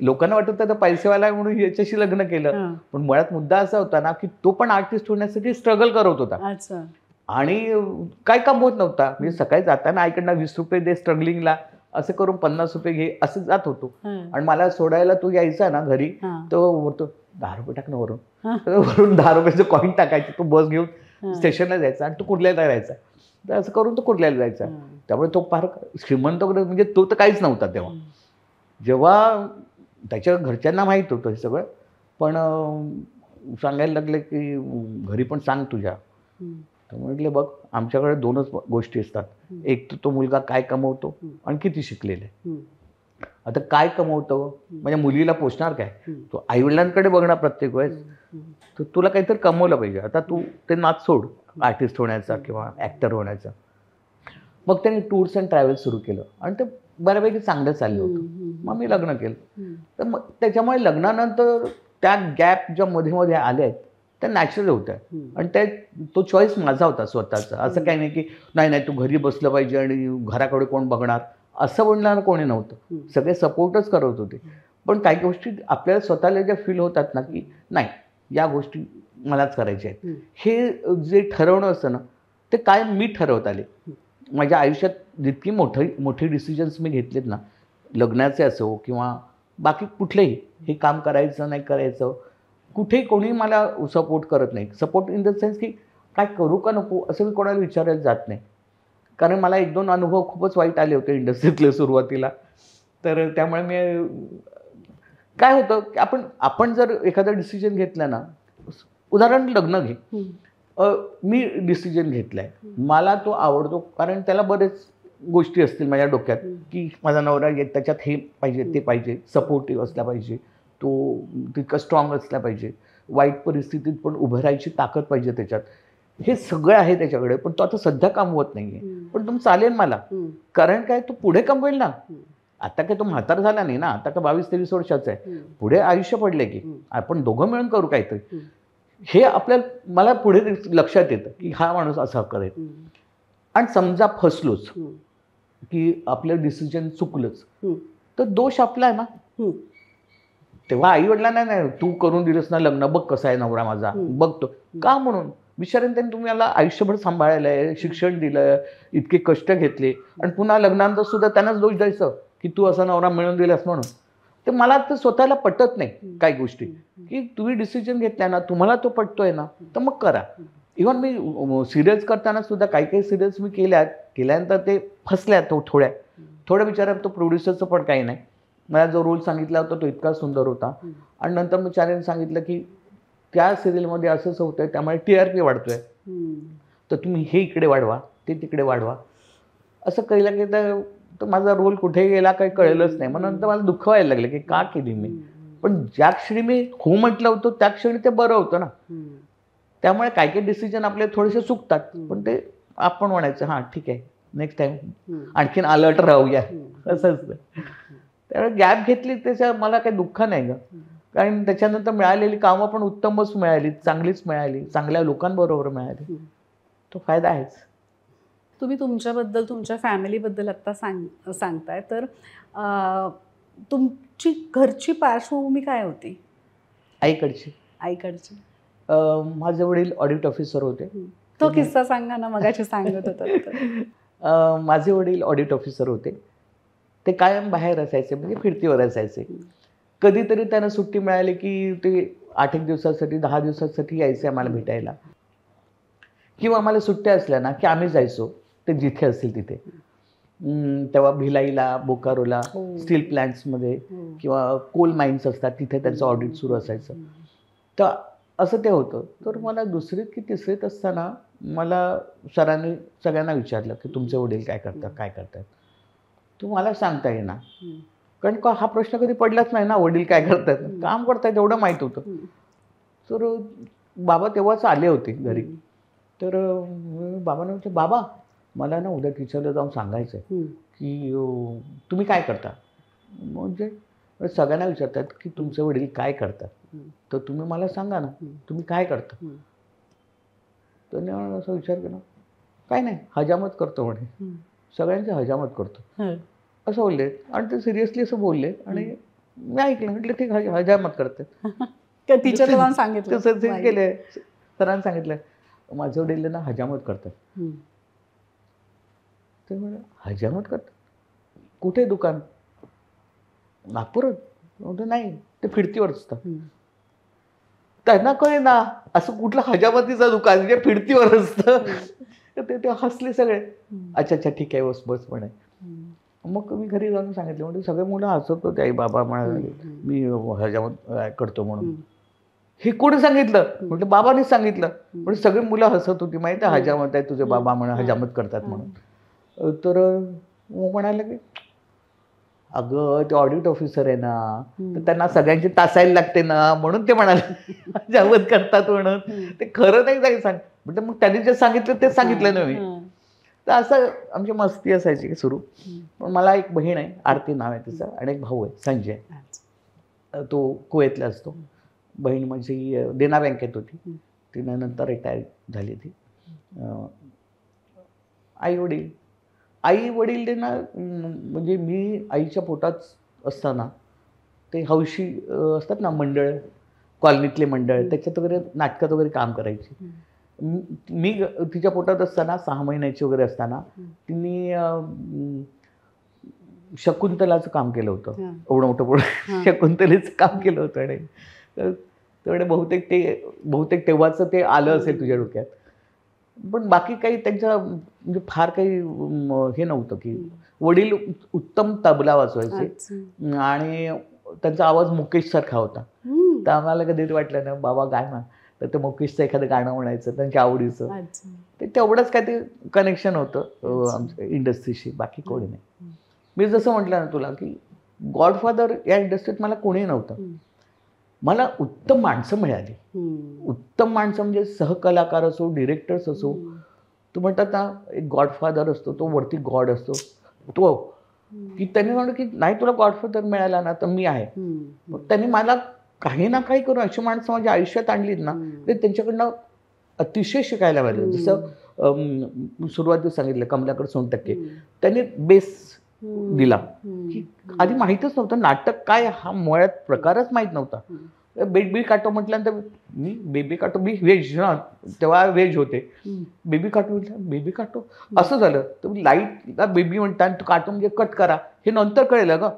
लोकांना वाटत होतं पैसेवाला म्हणून याच्याशी लग्न केलं, पण मुळात मुद्दा असा होता ना की तो पण आर्टिस्ट होण्यासाठी स्ट्रगल करत होता आणि काय कमवत नव्हता. म्हणजे सकाळी जाताना आईकडनं 20 रुपये दे स्ट्रगलिंगला, असं करून 50 रुपये घे, असं जात होतो. आणि मला सोडायला तो यायचा ना घरी, तो बोलतो 10 रुपये टाक ना वरून. वरून 10 रुपयाचं कॉईन टाकायचं, तो बस घेऊन स्टेशनला जायचा आणि तो कुर्ल्याला राहायचा. तर असं करून तो कुर्ल्याला जायचा. त्यामुळे तो फार श्रीमंत, म्हणजे तो तर काहीच नव्हता तेव्हा. जेव्हा त्याच्या घरच्यांना माहीत होतं हे सगळं, पण सांगायला लागले की घरी पण सांग तुझ्या. तर म्हटले बघ, आमच्याकडे 2च गोष्टी असतात, एक तर तो मुलगा काय कमवतो आणि किती शिकलेला आहे. आता काय कमवतो म्हणजे मुलीला पोचणार काय, तो आईवडिलांकडे बघणार प्रत्येक वेळेस. तर तुला काहीतरी कमवलं पाहिजे. आता तू ते नाच सोड आर्टिस्ट होण्याचा किंवा ॲक्टर होण्याचा. मग त्याने टूर्स अँड ट्रॅव्हल्स सुरू केलं आणि ते बऱ्यापैकी चांगलं चाललं होतं. मग मी लग्न केलं. तर मग त्याच्यामुळे लग्नानंतर त्या गॅप ज्या मध्ये मध्ये आल्या आहेत त्या नॅचरल होत्या. आणि तो चॉईस माझा होता स्वतःचा. असं काही नाही की नाही तू घरी बसलं पाहिजे आणि घराकडे कोण बघणार, असं म्हणणार कोणी नव्हतं. सगळे सपोर्टच करत होते. पण काही गोष्टी आपल्याला स्वतःला ज्या फील होतात ना की नाही या गोष्टी मलाच करायच्या आहेत, हे जे ठरवणं असतं ना ते काय मी ठरवत आले. माझ्या आयुष्यात जितकी मोठी डिसिजन्स मी घेतलेत ना, लग्नाचे असो किंवा बाकी कुठलेही, हे काम करायचं नाही करायचं, कुठेही कोणी मला सपोर्ट करत नाही. सपोर्ट इन द सेन्स की काय करू का नको असं मी कोणाला विचारायला जात नाही. कारण मला 1-2 अनुभव खूपच वाईट आले होते इंडस्ट्रीतले सुरुवातीला. तर त्यामुळे मी काय होतं की आपण जर एखादा डिसिजन घेतला ना, उदाहरण लग्न घे, मी डिसिजन घेतलाय, मला तो आवडतो कारण त्याला बरेच गोष्टी असतील माझ्या डोक्यात की माझा नवरा त्याच्यात हे पाहिजे ते पाहिजे, सपोर्टिव्ह असला पाहिजे, तो तितका स्ट्रॉंग असला पाहिजे, वाईट परिस्थितीत पण उभं राहायची ताकद पाहिजे त्याच्यात, हे सगळं आहे त्याच्याकडे. पण तो आता सध्या कमवत नाहीये, पण तो चालेल मला. कारण काय, तो पुढे कमवेल ना. आता काय तो म्हातार झाला नाही ना, आता का 22-23 वर्षाचा आहे, पुढे आयुष्य पडले की आपण दोघं मिळून करू काहीतरी. हे मला पुढे लक्षात येतं की हा माणूस असा करेल. आणि समजा फसलोच की आपलं डिसिजन चुकलंच तर दोष आपला आहे ना. तेव्हा आई वडिलांना नाही तू करून दिलंस ना लग्न, बघ कसा आहे नवरा माझा, बघतो का म्हणून बिचाऱ्याने त्यांनी तुम्हाला आयुष्यभर सांभाळलंय, शिक्षण दिलं, इतके कष्ट घेतले, आणि पुन्हा लग्नानंतर सुद्धा त्यांनाच दोष द्यायचं की तू असा नवरा मिळवून दिलास म्हणून. तर मला ते स्वतःला पटत नाही काही गोष्टी, की तुम्ही डिसिजन घेतल्या ना, तुम्हाला तो पटतोय ना, तर मग करा. इव्हन मी सिरियल्स करताना सुद्धा काही सिरियल्स मी केल्यानंतर ते फसल्या थोड्या विचारात. तो प्रोड्युसरचं पण काही नाही, मला जो रोल सांगितला होता तो इतका सुंदर होता, आणि नंतर मी चॅलेंज सांगितलं की त्या सिरियलमध्ये असंच होतंय त्यामुळे TRP वाढतोय. तर तुम्ही हे इकडे वाढवा, ते तिकडे वाढवा. असं केलं की तर माझा रोल कुठे गेला काही कळलंच नाही. मग नंतर मला दुःख व्हायला लागलं की का केली मी. पण ज्या क्षणी मी हो म्हटलं होतं त्या क्षणी ते बरं होतं ना. त्यामुळे काही काही डिसिजन आपले थोडेसे चुकतात, पण ते आपण म्हणायचं हां ठीक आहे, नेक्स्ट टाइम आणखीन अलर्ट राहूया, असं असतं. त्यामुळे गॅप घेतली त्याच्या मला काही दुःख नाही ग, कारण त्याच्यानंतर मिळालेली कामं पण उत्तमच मिळाली, चांगलीच मिळाली, चांगल्या लोकांबरोबर मिळाली. तो फायदा आहेच. तुम्ही तुमच्याबद्दल, तुमच्या फॅमिलीबद्दल आत्ता सांगताय, तर तुमची घरची पार्श्वभूमी काय होती? आईकडची. आईकडची माझे वडील ऑडिट ऑफिसर होते. तो किस्सा सांगा ना, मगाशी सांगत होता. माझे वडील ऑडिट ऑफिसर होते. ते कायम बाहेर असायचे, म्हणजे फिरतीवर असायचे. कधीतरी त्यांना सुट्टी मिळाली की ते 8 दिवसासाठी 10 दिवसासाठी यायचे आम्हाला भेटायला, किंवा आम्हाला सुट्ट्या असल्या ना की आम्ही जायचो ते जिथे असतील तिथे. तेव्हा भिलाईला, बोकारोला, स्टील प्लॅन्ट्समध्ये किंवा कोल माइन्स असतात तिथे त्यांचं ऑडिट सुरू असायचं. तर असं ते होतं. तर मला 2रीत की 3रीत असताना मला सरांनी सगळ्यांना विचारलं की तुमचे वडील काय करतात, काय करतात. तो मला सांगता येईना, कारण का हा प्रश्न कधी पडलाच नाही ना, वडील काय करतात, काम करतात एवढं माहीत होतं. तर बाबा तेव्हाच आले होते घरी. तर बाबांना म्हटलं, बाबा मला ना उद्या टीचरला जाऊन सांगायचं आहे की तुम्ही काय करता. म्हणजे सगळ्यांना विचारतात की तुमचे वडील काय करतात, तर तुम्ही मला सांगा ना तुम्ही काय करता. त्याने असं विचार केला, काय नाही हजामत करतो म्हणे, सगळ्यांची हजामत करतो असं बोलले. आणि ते सिरियसली असं बोलले आणि मी ऐकलं. म्हटलं ठीक हजामत करतात. टीचरला जाऊन सांगितलं, तसं केलं. सरांनी सांगितलं माझे वडील ना हजामत करतात. ते म्हणे हजामत करतात, कुठे दुकान, नागपुरात. म्हणतो नाही, ते फिरतीवर असतं. त्यांना कळे ना असं कुठलं हजामतीचं दुकान जे फिरतीवर असतं. ते हसले सगळे. अच्छा अच्छा ठीक आहे, बस बस म्हणे. मग मी घरी जाऊन सांगितलं. म्हणजे सगळे मुलं हसत होते. आई बाबा म्हणाले मी हजामत करतो म्हणून. हे कोणी सांगितलं. म्हटलं बाबांनीच सांगितलं. म्हणजे सगळे मुलं हसत होती, माहिती आहे हजामत आहे तुझे बाबा म्हणून, हजामत करतात म्हणून. तर मग म्हणाले की अगं ते ऑडिट ऑफिसर आहे ना, तर त्यांना सगळ्यांची तासायला लागते ना, म्हणून ते म्हणाले हजामत करतात म्हणून. ते खरं नाही काही सांग. म्हणजे मग त्यांनी जे सांगितलं तेच सांगितलं ना मी. तर असं आमची मस्ती असायची सुरू. पण मला एक बहीण आहे, आरती नाव आहे तिचं, आणि एक भाऊ आहे संजय, तो कुवेतला असतो. बहीण माझी देना बँकेत होती, तिनं नंतर रिटायर झाली ती. आई वडील ते ना, म्हणजे मी आईच्या पोटात असताना ते हौशी असतात ना मंडळ, कॉलनीतले मंडळ, त्याच्यात वगैरे नाटकात वगैरे काम करायची. मी तिच्या पोटात असताना 6 महिन्याची वगैरे असताना तिने शकुंतलाचं काम केलं होतं. एवढं मोठं पुढं शकुंतलेचं काम केलं होतं. आणि तेवढे बहुतेक तेव्हाचं ते आलं असेल तुझ्या डोक्यात. पण बाकी काही त्यांचं म्हणजे फार काही हे नव्हतं. की वडील उत्तम तबला वाजवायचे आणि त्यांचा आवाज मुकेश सारखा होता. तर आम्हाला कधी वाटलं ना बाबा गाय ना, तर ते मुकेशचं एखादं गाणं म्हणायचं त्यांच्या आवडीचं. ते तेवढंच काय ते कनेक्शन होतं आमच्या इंडस्ट्रीशी, बाकी कोणी नाही. मी जसं म्हटलं ना तुला की गॉडफादर या इंडस्ट्रीत मला कोणी नव्हतं. मला उत्तम माणसं मिळाली. उत्तम माणसं म्हणजे सहकलाकार असो, डिरेक्टर्स असो. तू म्हणतात ना एक गॉडफादर असतो, तो वरती गॉड असतो, तो की त्यांनी म्हणलं की नाही तुला गॉडफादर मिळाला ना तर मी आहे. मग त्यांनी मला काही ना काही करून अशी माणसं माझ्या आयुष्यात आणलीत ना, ते त्यांच्याकडनं अतिशय शिकायला मिळालं. जसं सुरुवातीला सांगितलं कमलाकर सोनटक्के, त्यांनी बेस दिला की आधी माहीतच नव्हतं नाटक काय, हा मुळात प्रकारच माहीत नव्हता. बेबी काटो म्हटल्यानंतर मी बेबी काटो, मी व्हेज ना, तेव्हा व्हेज होते. बेबी काटो म्हटलं, बेबी काटो असं झालं. तर लाईटला बेबी म्हणतात, तो काटो म्हणजे कट करा, हे नंतर कळलं ग.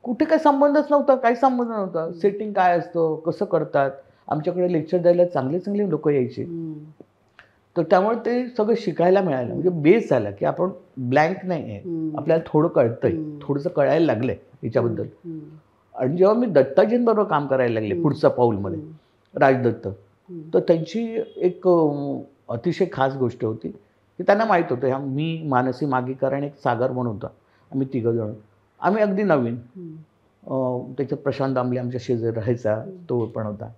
कुठे काही संबंधच नव्हता, काही संबंध नव्हता. सेटिंग काय असतं, कसं करतात. आमच्याकडे लेक्चर द्यायला चांगले लोक यायचे. तर त्यामुळे ते सगळं शिकायला मिळालं. म्हणजे बेस झाला की आपण ब्लँक नाही आहे, आपल्याला थोडं कळतंय, थोडंसं कळायला लागलंय याच्याबद्दल. आणि जेव्हा मी दत्ताजींबरोबर काम करायला लागले पुढच्या पाऊलमध्ये, राजदत्त, तर त्यांची एक अतिशय खास गोष्ट होती की त्यांना माहीत होतं ह्या मी, मानसी मागीकर आणि एक सागर म्हणून होता, आम्ही तिघंजण, आम्ही अगदी नवीन. त्याच्यात प्रशांत दामले आमच्या शेजारी राहायचा, तो पण होता.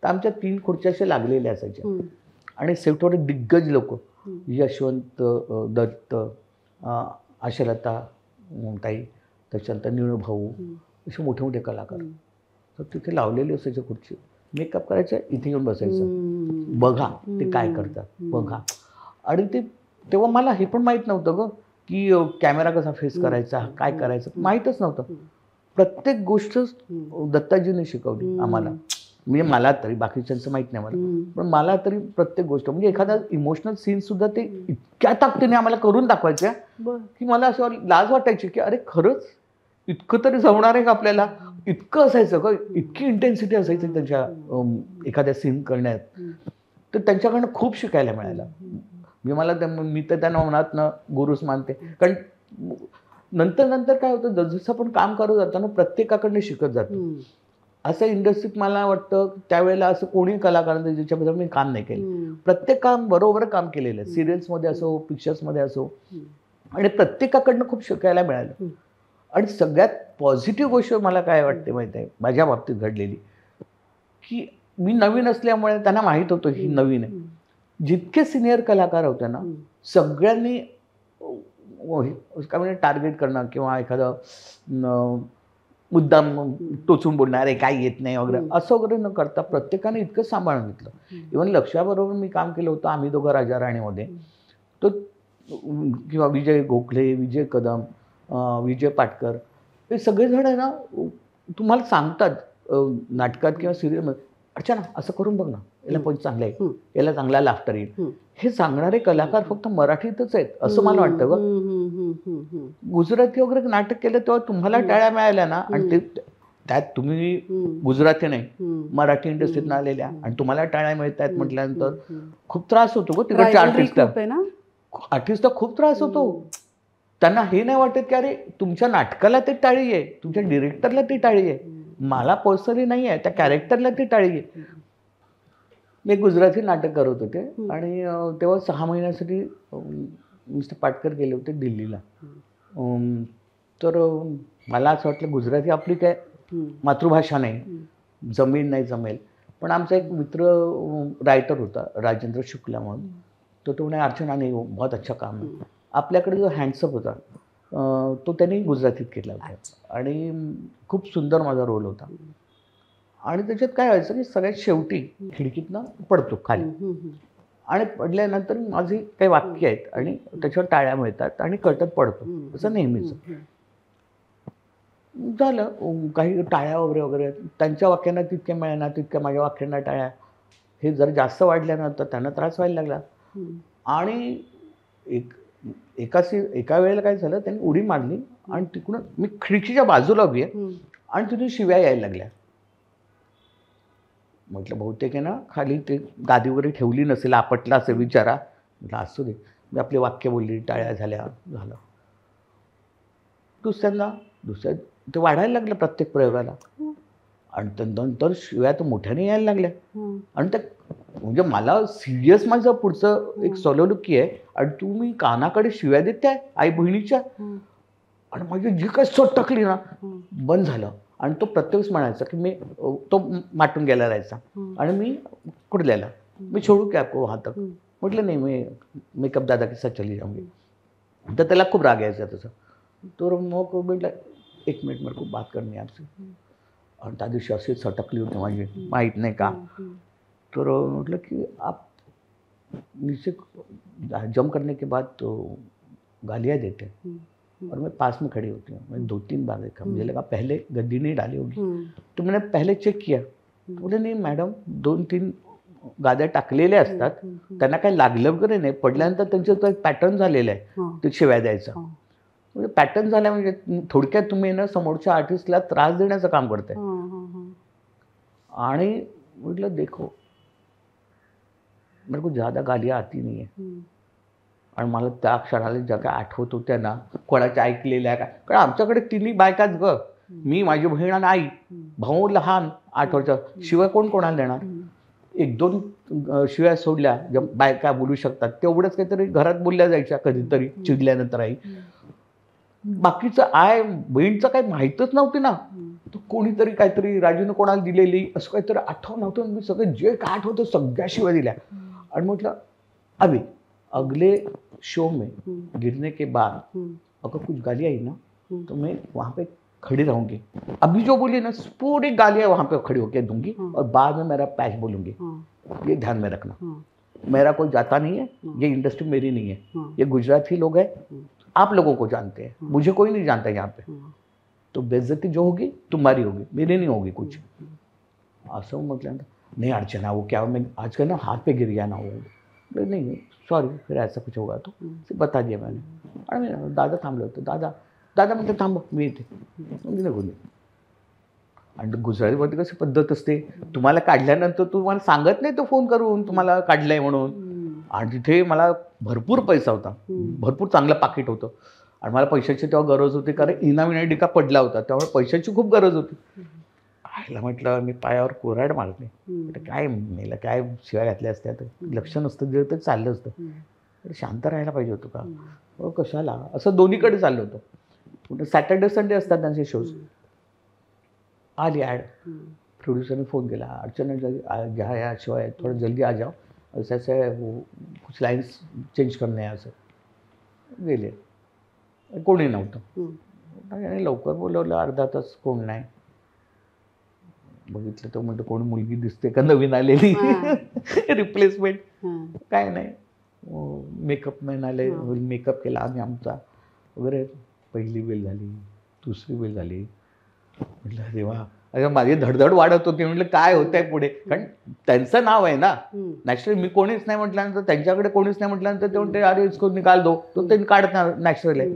तर आमच्या 3 खुर्च्या अशा लागलेल्या असायच्या आणि सेटवर दिग्गज लोक, यशवंत दत्त, आशालता ताई, त्याच्यानंतर निळूभाऊ, असे मोठे मोठे कलाकार. तर तिथे लावलेली असायची खुर्ची, मेकअप करायचं, इथे येऊन बसायचं, बघा ते काय करतात बघा. आणि ते तेव्हा मला हे पण माहीत नव्हतं ग की कॅमेरा कसा फेस करायचा, काय करायचं माहीतच नव्हतं. प्रत्येक गोष्ट दत्ताजीने शिकवली आम्हाला, म्हणजे मला तरी, बाकीच्यांचं माहीत नाही मला, पण मला तरी प्रत्येक गोष्ट, म्हणजे एखादा इमोशनल सीन सुद्धा ते इतक्या ताकदीने आम्हाला करून दाखवायच्या की मला असं लाज वाटायची की अरे खरंच इतकं तरी जमणार आहे का आपल्याला, इतकं असायचं का, इतकी इंटेन्सिटी असायची त्यांच्या एखाद्या सीन करण्यात. तर त्यांच्याकडनं खूप शिकायला मिळालं. मी तर त्यांना मनातनं गुरुच मानते, कारण नंतर काय होतं, जसं पण काम करत जाताना प्रत्येकाकडनं शिकत जातो. असं इंडस्ट्रीत मला वाटतं त्यावेळेला असं कोणी कलाकारांचं ज्याच्याबद्दल मी काम नाही केलं, प्रत्येक काम बरोबर काम केलेलं आहे, सिरियल्समध्ये असो, पिक्चर्समध्ये असो, आणि प्रत्येकाकडनं खूप शिकायला मिळालं. आणि सगळ्यात पॉझिटिव्ह गोष्ट मला काय वाटते माहिती आहे माझ्या बाबतीत घडलेली, की मी नवीन असल्यामुळे त्यांना माहीत होतं ही नवीन आहे. जितके सिनियर कलाकार होते ना, सगळ्यांनी काय म्हणजे टार्गेट करणं किंवा एखादं मुद्दाम टोचून बोलणार आहे, काही येत नाही वगैरे असं वगैरे न करता प्रत्येकाने इतकं सांभाळून घेतलं. इव्हन लक्षाबरोबर मी काम केलं होतं आम्ही दोघं राजा राणीमध्ये, तो किंवा विजय गोखले, विजय कदम, विजय पाटकर, हे सगळेजण आहे ना तुम्हाला सांगतात नाटकात किंवा सिरियलमध्ये, अच्छा ना असं करून बघ ना, याला पण चांगलं आहे, याला चांगला लाफ्टर येईल. हे सांगणारे कलाकार फक्त मराठीतच आहेत असं मला वाटतं बघ. गुजराती वगैरे नाटक केलं तेव्हा तुम्हाला टाळ्या मिळाल्या ना, आणि त्यात तुम्ही गुजराती नाही मराठी इंडस्ट्रीतनं आलेल्या आणि तुम्हाला टाळ्या मिळत आहेत म्हटल्यानंतर खूप त्रास होतो गो तिकडच्या आर्टिस्टला खूप त्रास होतो. त्यांना हे नाही वाटत की अरे तुमच्या नाटकाला ते टाळी आहे, तुमच्या डिरेक्टरला ती टाळी आहे, मला पर्सनली नाही आहे, त्या कॅरेक्टरला ती टाळी आहे. मी गुजराती नाटक करत होते आणि तेव्हा 6 महिन्यासाठी मिस्टर पाटकर गेले होते दिल्लीला. तर मला असं वाटलं गुजराती आपली काय मातृभाषा नाही, नाही जमेल. पण आमचा एक मित्र रायटर होता राजेंद्र शुक्ला म्हणून, तो म्हणे अर्चना नाही बहुत अच्छा काम आहे. आपल्याकडे जो हँडसअप होता तो त्यांनी गुजरातीत केला होता आणि खूप सुंदर माझा रोल होता. आणि त्याच्यात काय व्हायचं की सगळ्यात शेवटी खिडकीतनं पडतो खाली आणि पडल्यानंतर माझी काही वाक्य आहेत आणि त्याच्यावर टाळ्या मिळतात आणि कटत पडतो, असं नेहमीच झालं. काही टाळ्या वगैरे वगैरे त्यांच्या वाक्यांना तितक्या मिळणार, तितक्या माझ्या वाक्यांना टाळ्या, हे जर जास्त वाढल्यानंतर त्यांना त्रास व्हायला लागला. आणि एका वेळेला काय झालं, त्यांनी उडी मारली आणि तिकडून मी खिडकीच्या बाजूला उभी आहे आणि तिथून शिव्या यायला लागल्या. म्हटलं बहुतेक आहे ना खाली ते गादी वगैरे ठेवली नसेल, आपटला असेल विचारा. म्हटलं असू दे, मी आपले वाक्य बोलली, टाळ्या झाल्या, झालं. दुसऱ्या ते वाढायला लागलं प्रत्येक प्रयोगाला आणि नंतर शिव्या तर मोठ्याने यायला लागल्या. आणि त्या म्हणजे मला सिरियस माझं पुढचं एक सोलोलुकी आहे आणि तुम्ही कानाकडे शिव्या देताय आई बहिणीच्या, आणि माझी जी काय सोट टाकली ना बंद झालं. आणि तो प्रत्येक म्हणायचा की मी तो माटून गेला राहायचा आणि मी कुठल्याला मी छोडू की आपको वहाँ तक. म्हटलं नाही मी मेकअप दादा के साथ चली जाऊंगी. तर त्याला खूप राग यायचा तसं. तो मग म्हटलं 1 मिनिट मेरे को बात करनी आपसे. आणि त्या दिवशी अशी सटकली होती माझी, माहीत नाही का. तर म्हटलं की आप नीचे जम करने के बाद तो गालियाँ देते और मैं पास में खड़ी होती हूँ. मैंने 2-3 बार देखा, मुझे लगा पहले गद्दी नहीं डाली होगी. तो मैंने पहले चेक किया, बोले नाही मॅडम 2-3 गाद्या टाकलेल्या असतात, त्यांना काही लागलं वगैरे नाही, पडल्यानंतर त्यांचं तो एक पॅटर्न झालेलं आहे ते शिव्या द्यायचा. म्हणजे पॅटर्न झाला म्हणजे थोडक्यात तुम्ही ना समोरच्या आर्टिस्टला त्रास देण्याचं काम करताय. आणि म्हटलं देखो मेरे को ज़्यादा गालियाँ आती नहीं है. आणि मला त्या क्षणाला ज्या काय आठवत होत्या ना कोणाच्या ऐकलेल्या काय, कारण आमच्याकडे 3 बायकाच ग, मी माझी बहीण आणि आई, भाऊ लहान 8 वर्ष, शिवाय कोण कोणाला देणार. एक दोन शिव्या सोडल्या ज्या बायका बोलू शकतात तेवढंच काहीतरी घरात बोलल्या जायच्या कधीतरी चिडल्यानंतर आई. बाकीचं बहीणचं काही माहीतच नव्हती ना. तर कोणीतरी काहीतरी राजूने कोणाला दिलेली असं काहीतरी आठवण नव्हतं. मी सगळं जे काय आठवतं सगळ्या शिव्या दिल्या. आणि म्हटलं अभी अगले शो में गिरने के बाद अगर कुछ गालियाँ आई ना तो मैं वहाँ पे खड़ी रहूंगी. अभी जो बोली ना पूरी गालियाँ वहाँ पे खड़ी होकर दूंगी और बाद में मेरा पैच बोलूंगी. ये ध्यान में रखना. मेरा कोई जाता नहीं है, ये इंडस्ट्री मेरी नहीं है, ये गुजराती लोग हैं, आप लोगों को जानते हैं, मुझे कोई नहीं जानता यहाँ पे. तो बेइज्जती जो होगी तुम्हारी होगी, मेरी नहीं होगी कुछ. असं म्हटल्यानंतर नहीं अर्चना वो क्या मैं आज कल ना हाथ पे गिर गया ना वो. नहीं सॉरी फिर ऐसा कुछ होगा तो बता दिया मैंने. आणि दादा थांबले होते. दादा म्हणते थांब मी येते. निघून. आणि गुजरातीमध्ये कशी पद्धत असते तुम्हाला काढल्यानंतर तुम्हाला सांगत नाही तो फोन करून तुम्हाला काढलंय म्हणून. आणि तिथे मला भरपूर पैसा होता, भरपूर चांगलं पाकिट होतं. आणि मला पैशाची तेव्हा गरज होती कारण इनामिनाडिका पडला होता त्यामुळे पैशाची खूप गरज होती. आईला म्हटलं मी पायावर कोराड मारले. काय मेला काय शिवाय घातल्या असत्या तर लक्ष नसतं दिलं तर चाललं असतं. शांत राहायला पाहिजे होतं का. हो कशाला असं दोन्हीकडे चाललं होतं. कुठं सॅटर्डे संडे असतात त्यांचे शोज. आली ॲड. प्रोड्यूसरने फोन केला अर्चना जहाँ या शो है थोड़ा जल्दी आ जाओ ऐसे ऐसे कुछ लाइन्स चेंज करणे आहे असं. गेले. कोणी नव्हतं. आणि लवकर बोलवलं अर्धा तास कोण नाही. बघितलं तर म्हणतो कोणी मुलगी दिसते का नवीन आलेली रिप्लेसमेंट. काय नाही मेकअप मॅन आले मेकअप केला आम्ही आमचा वगैरे. पहिली वेळ झाली दुसरी वेळ झाली. म्हटलं अरे वा अरे माझी धडधड वाढत होती. म्हटलं काय होत आहे पुढे कारण त्यांचं नाव आहे ना. नॅचरल मी कोणीच नाही म्हटल्यानंतर त्यांच्याकडे कोणीच नाही म्हटल्यानंतर ते म्हणते अरे इसको निकाल दो तो ते काढणार नॅचरल आहे.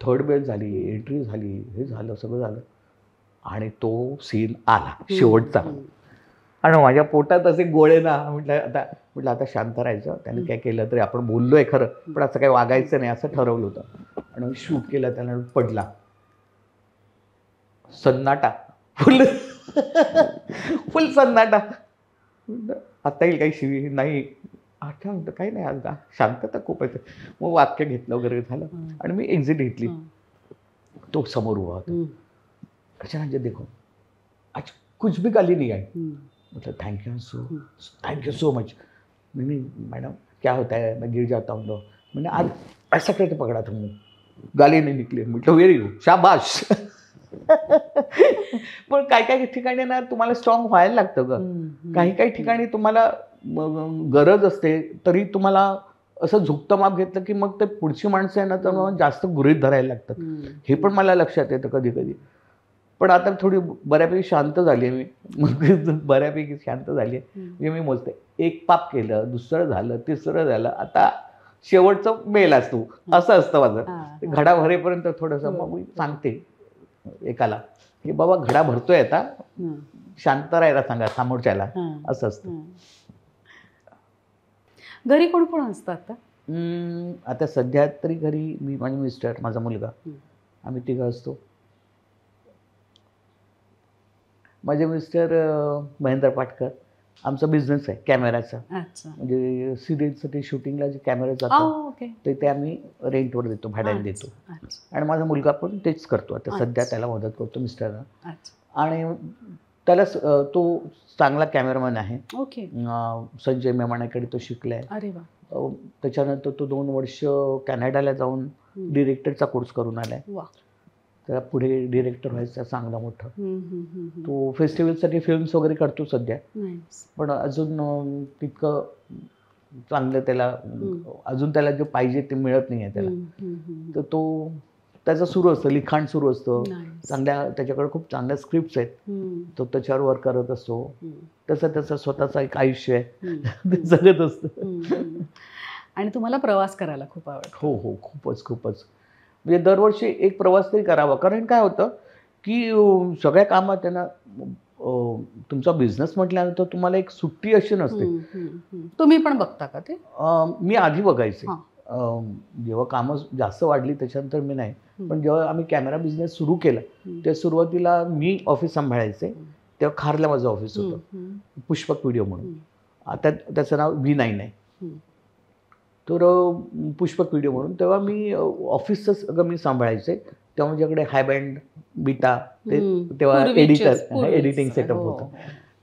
थर्ड बेल झाली एंट्री झाली हे झालं सगळं झालं. आणि तो सीन आला शेवटचा. आणि माझ्या पोटात असे गोळे ना. म्हटलं आता शांत राहायचं. त्याने काय केलं तरी आपण बोललोय खरं पण असं काही वागायचं नाही असं ठरवलं होतं. आणि शूट केलं त्याला पडला सन्नाटा फुल सन्नाटा. आता येईल काही शिवी नाही आठवण म्हणतं काही नाही आज शांतता खूप आहे. मग वाक्य घेतलं वगैरे झालं आणि मी एक्झिट घेतली. तो समोर उभा होता. अच्छा देखो आज कुछ भी गाली नहीं आई. मतलब थैंक यू सो मच. नहीं मैडम क्या होता है मैं गिर जाता हूँ. मैंने आज ऐसा करके पकड़ा तुमने गाली नहीं निकली. म्हटलं व्हेरी गुड शाबाश. पण काही ठिकाणी ना तुम्हाला स्ट्रॉंग व्हायला लागतं ग. काही ठिकाणी तुम्हाला गरज असते तरी तुम्हाला असं झुकतं माप घेतलं की मग ते पुढची माणसं आहे ना तर मग जास्त गृहीत धरायला लागतात. हे पण मला लक्षात येतं कधी कधी. पण आता थोडी बऱ्यापैकी शांत झाली आहे मी. मग बऱ्यापैकी शांत झाली आहे. म्हणजे मी मोजते एक पाप केलं दुसरं झालं तिसरं झालं आता शेवटचं मेल असतो असं असतं माझं. घडा भरेपर्यंत थोडंसं मग मी सांगते एकाला की बाबा घडा भरतोय आता शांत राहायला सांगा समोरच्याला असं असतं. घरी कोण कोण असतं आता. आता सध्या तरी घरी मी माझे मिस्टर माझा मुलगा आम्ही तिघं असतो. माझे मिस्टर महेंद्र पाटकर. आमचा बिझनेस आहे कॅमेराचा. म्हणजे सिरियलसाठी शूटिंगला जे कॅमेरा जातात ते आम्ही रेंटवर देतो भाड्याने देतो. आणि माझा मुलगा पण तेच करतो आता सध्या त्याला मदत करतो मिस्टरना. आणि त्याला तो चांगला कॅमेरामॅन आहे. संजय मेमाण्याकडे तो शिकलाय. त्याच्यानंतर तो 2 वर्ष कॅनडाला जाऊन डिरेक्टरचा कोर्स करून आलाय. त्याला पुढे डिरेक्टर व्हायचा चांगला मोठा. तो फेस्टिवलसाठी फिल्म्स वगैरे करतो सध्या. पण अजून तितकं चांगलं त्याला अजून त्याला जे पाहिजे ते मिळत नाही आहे त्याला. तर तो त्याचं सुरू असतं लिखाण सुरू असतं. चांगल्या त्याच्याकडे खूप चांगल्या स्क्रिप्ट्स आहेत. तो त्याच्यावर वर्क करत असतो. त्याचं स्वतःचं एक आयुष्य आहे ते जगत असतं. आणि तुम्हाला प्रवास करायला खूप आवडतो. हो खूपच. म्हणजे दरवर्षी एक प्रवास तरी करावा. कारण काय होतं की सगळ्या कामात त्यांना तुमचा बिझनेस म्हटल्यानंतर तुम्हाला एक सुट्टी अशी नसते. तुम्ही पण बघता का ते. मी आधी बघायचे. जेव्हा कामं जास्त वाढली त्याच्यानंतर मी नाही. पण जेव्हा आम्ही कॅमेरा बिझनेस सुरू केला त्या सुरुवातीला मी ऑफिस सांभाळायचे. तेव्हा खारला माझं ऑफिस होतं, पुष्पक व्हिडिओ म्हणून. आता त्याचं नाव V9 आहे. तर पुष्पक व्हिडिओ म्हणून तेव्हा मी ऑफिसचं सगळं मी सांभाळायचे. तेव्हा माझ्याकडे हाय बँड, बीटा, ते तेव्हा एडिटिंग सेटअप होतं.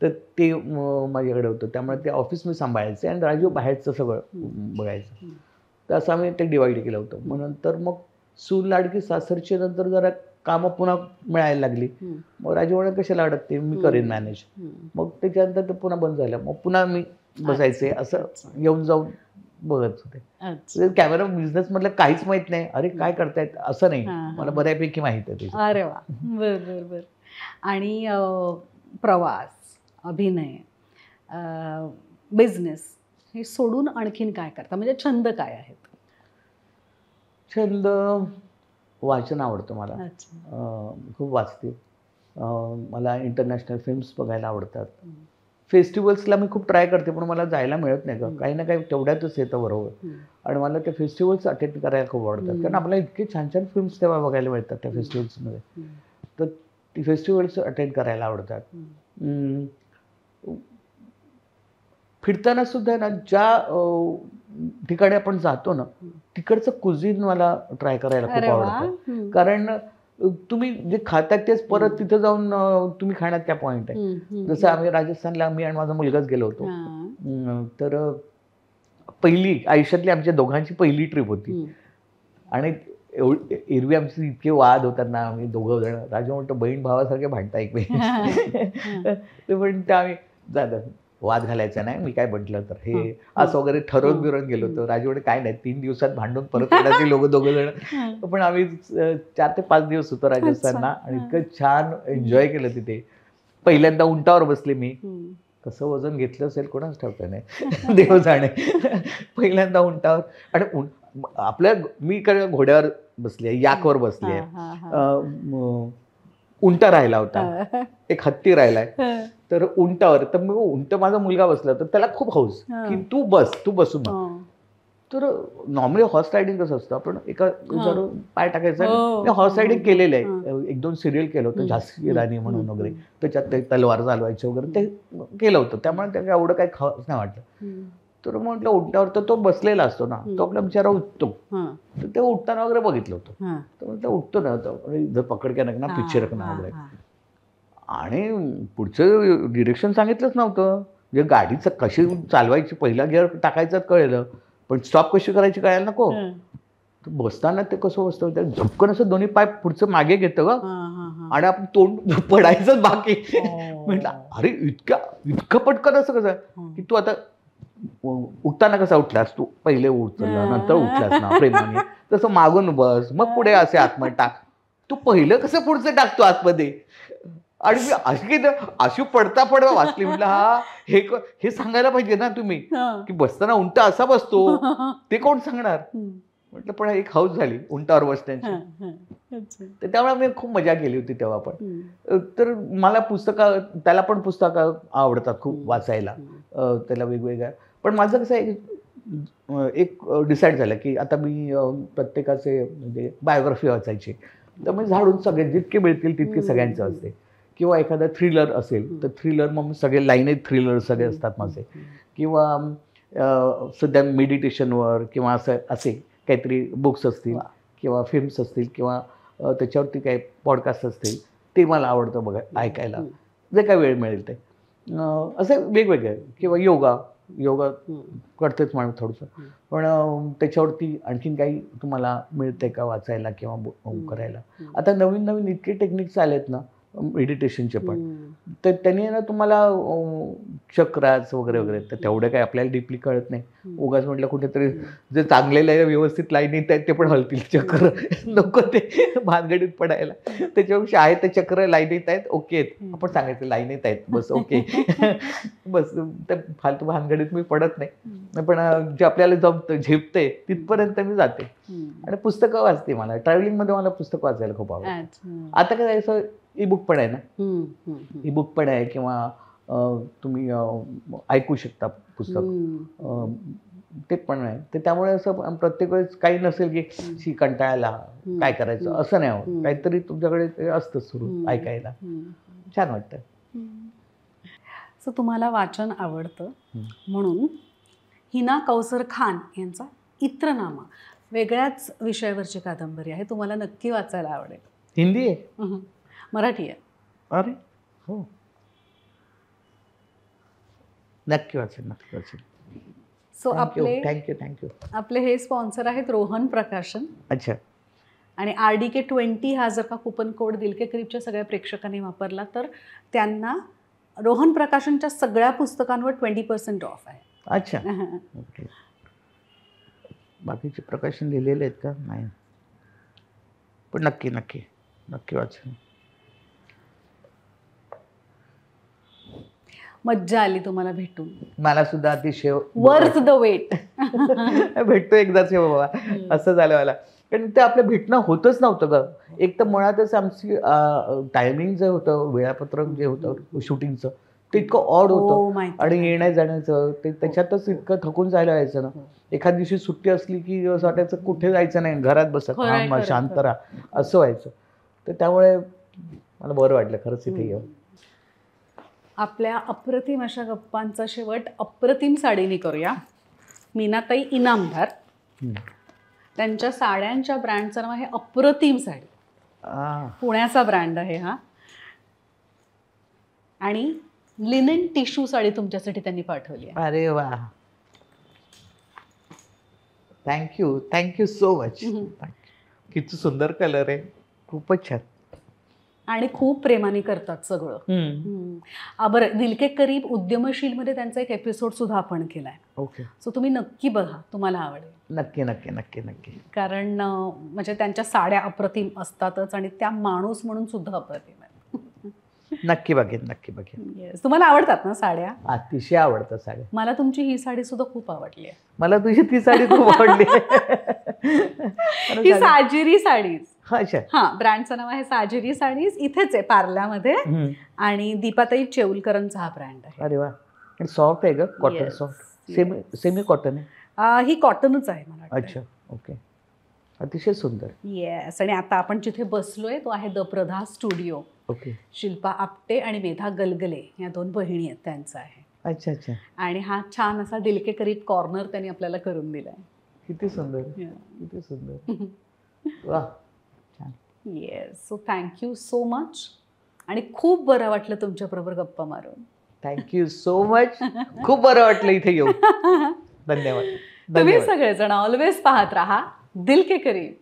तर ते माझ्याकडे होतं. त्यामुळे ते ऑफिस मी सांभाळायचे आणि राजू बाहेरचं सगळं बघायचं. तर असं आम्ही ते डिवाईड केलं होतं. मग नंतर मग सून लाडकी सासरची नंतर जरा कामं पुन्हा मिळायला लागली. मग राजू म्हणे कशाला अडकते, मी करेन मॅनेज. मग त्याच्यानंतर ते पुन्हा बंद झालं. मग पुन्हा मी बसायचे, असं येऊन जाऊन बघत होते. कॅमेरा बिझनेस मधलं काहीच माहित नाही, अरे काय करतायत असं नाही, मला बऱ्यापैकी माहित आहे. अरे वा, बर. आणि प्रवास, अभिनय, बिझनेस हे सोडून आणखीन काय करता, म्हणजे छंद काय आहेत? छंद वाचन आवडतं मला, खूप वाचते. मला इंटरनॅशनल फिल्म्स बघायला आवडतात. फेस्टिवल्सला मी खूप ट्राय करते, पण मला जायला मिळत नाही का, काही ना काही तेवढ्यातच येतं बरोबर. आणि मला ते फेस्टिवल्स अटेंड करायला खूप आवडतात, कारण आपल्याला इतके छान छान फिल्म्स तेव्हा बघायला मिळतात त्या फेस्टिवल्समध्ये. तर ती फेस्टिवल्स अटेंड करायला आवडतात. फिरताना सुद्धा ना, ज्या ठिकाणी आपण जातो ना, तिकडचं कुझिन मला ट्राय करायला खूप आवडतं. कारण तुम्ही जे खातात तेच परत तिथं जाऊन तुम्ही खाण्यात काय पॉईंट आहे. जसं आम्ही राजस्थानला, मी आणि माझा मुलगाच गेलो होतो. तर पहिली आयुष्यातली आमच्या दोघांची पहिली ट्रिप होती. आणि एरवी आमचे इतके वाद होतात ना, आम्ही दोघं जण, राजू म्हणतो बहीण भावासारखे भांडता एकमेकांशी. पण त्या आम्ही जातात, वाद घालायचा नाही, मी काय म्हटलं तर हे असं वगैरे ठरवून बिरवून गेलो होतो. राजू म्हणे काय नाही, 3 दिवसात भांडून परत येणार लोक दोघं जण. पण आम्ही 4 ते 5 दिवस होतो राजस्थानला आणि इतकं छान एन्जॉय केलं तिथे. पहिल्यांदा उंटावर बसले मी, कसं वजन घेतलं असेल कोणाच ठाऊक नाही, देव जाणे. पहिल्यांदा उंटावर, आणि आपल्या मी काय घोड्यावर बसले, याकवर बसले, उंटा राहिला होता, एक हत्ती राहिलाय. तर उंटावर, तर मग उंट माझा मुलगा बसला, तर त्याला खूप हौस की तू बसू मग. तर नॉर्मली हॉर्स रायडिंग कसं असतं, आपण एका याच्यावर पाय टाकायचा. मी हॉर्स रायडिंग केलेलं आहे, 1-2 सिरियल केलं होतं, झाशी राणी म्हणून वगैरे, त्याच्यात ते तलवार चालवायचे वगैरे ते केलं होतं. त्यामुळे त्याला एवढं काही खास नाही वाटलं. तर म्हटलं उंटावर, तर तो बसलेला असतो ना, तो आपला बिचारा उठतो. तर ते उठताना वगैरे बघितलं होतं. तर म्हटलं उठतो ना, जर पकड क्या ना पिक्चर रखना वगैरे. आणि पुढचं डिरेक्शन सांगितलंच नव्हतं, म्हणजे गाडीचं कशी चालवायची, पहिला गिअर टाकायचं कळलं, पण स्टॉप कशी करायची कळायला नको. तर बसताना ते कसं बसतं, त्या झपकन असं दोन्ही पाय पुढचं मागे घेतं ग, आणि आपण तोंड पडायचंच बाकी. म्हटलं अरे इतकं पटकन असं कसं, की तू आता उठताना कसा उठलास, तू पहिले उचलला नंतर उठलास ना प्रेमाने, तसं मागून बस, मग पुढे असे आतमध्ये टाक. तू पहिलं कसं पुढचं टाकतो आतमध्ये. आणि मी अशी पडता वाचली. म्हटलं हा हे सांगायला पाहिजे ना तुम्ही, की बसताना उंटा असा बसतो, ते कोण सांगणार. म्हटलं पण एक हौस झाली उंटावर बसण्याची. तर त्यामुळे मी खूप मजा केली होती तेव्हा पण. तर मला पुस्तकं, त्याला पण पुस्तकं आवडतात खूप वाचायला, त्याला वेगवेगळ्या. पण माझं कसं एक डिसाईड झालं की आता मी प्रत्येकाचे म्हणजे बायोग्राफी वाचायची, तर मी झाडून सगळे जितके मिळतील तितके सगळ्यांचे असते. किंवा एखादा थ्रिलर असेल तर थ्रिलर, मग सगळे लाईनीत थ्रिलर सगळे असतात माझे. किंवा सध्या मेडिटेशनवर किंवा असे काहीतरी बुक्स असतील किंवा फिल्म्स असतील किंवा त्याच्यावरती काही पॉडकास्ट असतील, ते मला आवडतं ऐकायला, जे काय वेळ मिळेल ते. असे वेगवेगळे, किंवा योगा करतेच माणूस थोडंसं, पण त्याच्यावरती आणखीन काही तुम्हाला मिळते का वाचायला किंवा करायला. आता नवीन इतके टेक्निक्स आलेत ना मेडिटेशनचे पण, तर त्यांनी ना तुम्हाला चक्रास वगैरे, तर तेवढं काही आपल्याला डीपली कळत नाही. उगाच म्हटलं कुठेतरी जे चांगलेलं व्यवस्थित लाईनीत आहेत ते पण हलतील चक्र, नको ते भानगडीत पडायला. त्याच्यापेक्षा आहे ते चक्र लाईनीत आहेत, ओके आहेत, आपण सांगायचं लाईनीत आहेत बस, ओके. बस त्या फालतू भानगडीत मी पडत नाही. पण जे आपल्याला जमतं, झेपते तिथपर्यंत मी जाते. आणि पुस्तकं वाचते. मला ट्रॅव्हलिंगमध्ये मला पुस्तकं वाचायला खूप आवडतं. आता काय असं ई-बुक पण आहे ना, ई-बुक पण आहे, किंवा तुम्ही ऐकू शकता पुस्तक, ते पण आहे. तर त्यामुळे असं प्रत्येक वेळेस काही नसेल की कंटाळायला काय करायचं असं नाही होत, काहीतरी तुमच्याकडे असतं सुरू ऐकायला, छान वाटतं. सो तुम्हाला वाचन आवडतं म्हणून हिना कौसर खान यांचा इत्रनामा वेगळ्याच विषयावरची कादंबरी आहे, तुम्हाला नक्की वाचायला आवडेल. हिंदी आहे? मराठी आहे. अरे हो, नक्की वाचेल, नक्की वाचेल. सो आपले थँक्यू. आपले हे स्पॉन्सर आहेत रोहन प्रकाशन. अच्छा. आणि RDK20 हा जर का कुपन कोड दिलके करीबच्या सगळ्या प्रेक्षकांनी वापरला तर त्यांना रोहन प्रकाशनच्या सगळ्या पुस्तकांवर 20% ऑफ आहे. अच्छा, ओके. बाकीचे प्रकाशन लिहिलेले आहेत का? नाही, पण नक्की नक्की नक्की वाचेल. मज्जा आली तुम्हाला भेटून. मला सुद्धा अतिशय वर्थ द वेट. भेटतो एकदाच बाबा, असं झालं मला. कारण ते आपलं भेटणं होतच नव्हतं ग. एक तर मुळातच आमची टायमिंग जे होतं, वेळापत्रक जे होतं शूटिंगचं ते इतकं ऑड होतं आणि येण्या जाण्याचं ते त्याच्यातच इतकं थकून जायला व्हायचं ना. एखाद दिवशी सुट्टी असली की असं वाटायचं कुठे जायचं नाही, घरात बसत शांत राहा असं व्हायचं. तर त्यामुळे मला बरं वाटलं खरंच इथे येऊन. आपल्या अप्रतिम अशा गप्पांचा शेवट अप्रतिम साडीने करूया. मीनाताई इनामदार, त्यांच्या साड्यांच्या ब्रँडचं नाव आहे अप्रतिम साडी. पुण्याचा ब्रँड आहे हा. आणि लिनन टिश्यू साडी तुमच्यासाठी त्यांनी पाठवली आहे. अरे वा, थँक्यू सो मच. किती सुंदर कलर आहे, खूपच छान. आणि खूप प्रेमाने करतात सगळं. बरं, दिलके करीब उद्यमशील मध्ये त्यांचा एक एपिसोड सुद्धा आपण केलाय. ओके. सो तुम्ही नक्की बघा, तुम्हाला आवडेल. नक्की नक्की नक्की नक्की. कारण म्हणजे त्यांच्या साड्या अप्रतिम असतातच आणि त्या माणूस म्हणून सुद्धा अप्रतिम आहे. नक्की बघेन, नक्की बघेन. येस, तुम्हाला आवडतात ना साड्या? अतिशय आवडतात साड्या. मला तुमची ही साडी सुद्धा खूप आवडली आहे. मला तुझी ती साडी खूप आवडली. ही साजिरी साडीज. अच्छा. हा, ब्रँडचं नाव आहे साजिरी साडीज. इथेच आहे पार्ल्यामध्ये. आणि दीपाताई चेऊलकरांचा हा ब्रँड आहे. अरे वा, सॉफ्ट आहे ग, कॉटन सॉफ्ट, सेमी कॉटन आहे. ही कॉटनच आहे मला. अच्छा, ओके. अतिशय सुंदर. येस. आणि आता आपण जिथे बसलोय तो आहे द प्रधा स्टुडिओ. ओके. शिल्पा आपटे आणि मेधा गलगले या 2 बहिणी आहेत, त्यांचा आहे. अच्छा अच्छा. आणि हा छान असा दिलके करीब कॉर्नर त्यांनी आपल्याला करून दिलाय. किती सुंदर, किती सुंदर. वा, छान. Yes. So thank you so much. आणि खूप बरं वाटलं तुमच्याबरोबर गप्पा मारून. Thank you so much. खूप बरं वाटलं इथे येऊन. धन्यवाद. तुम्ही सगळेजण ऑलवेज पाहत राहा दिल के करीब.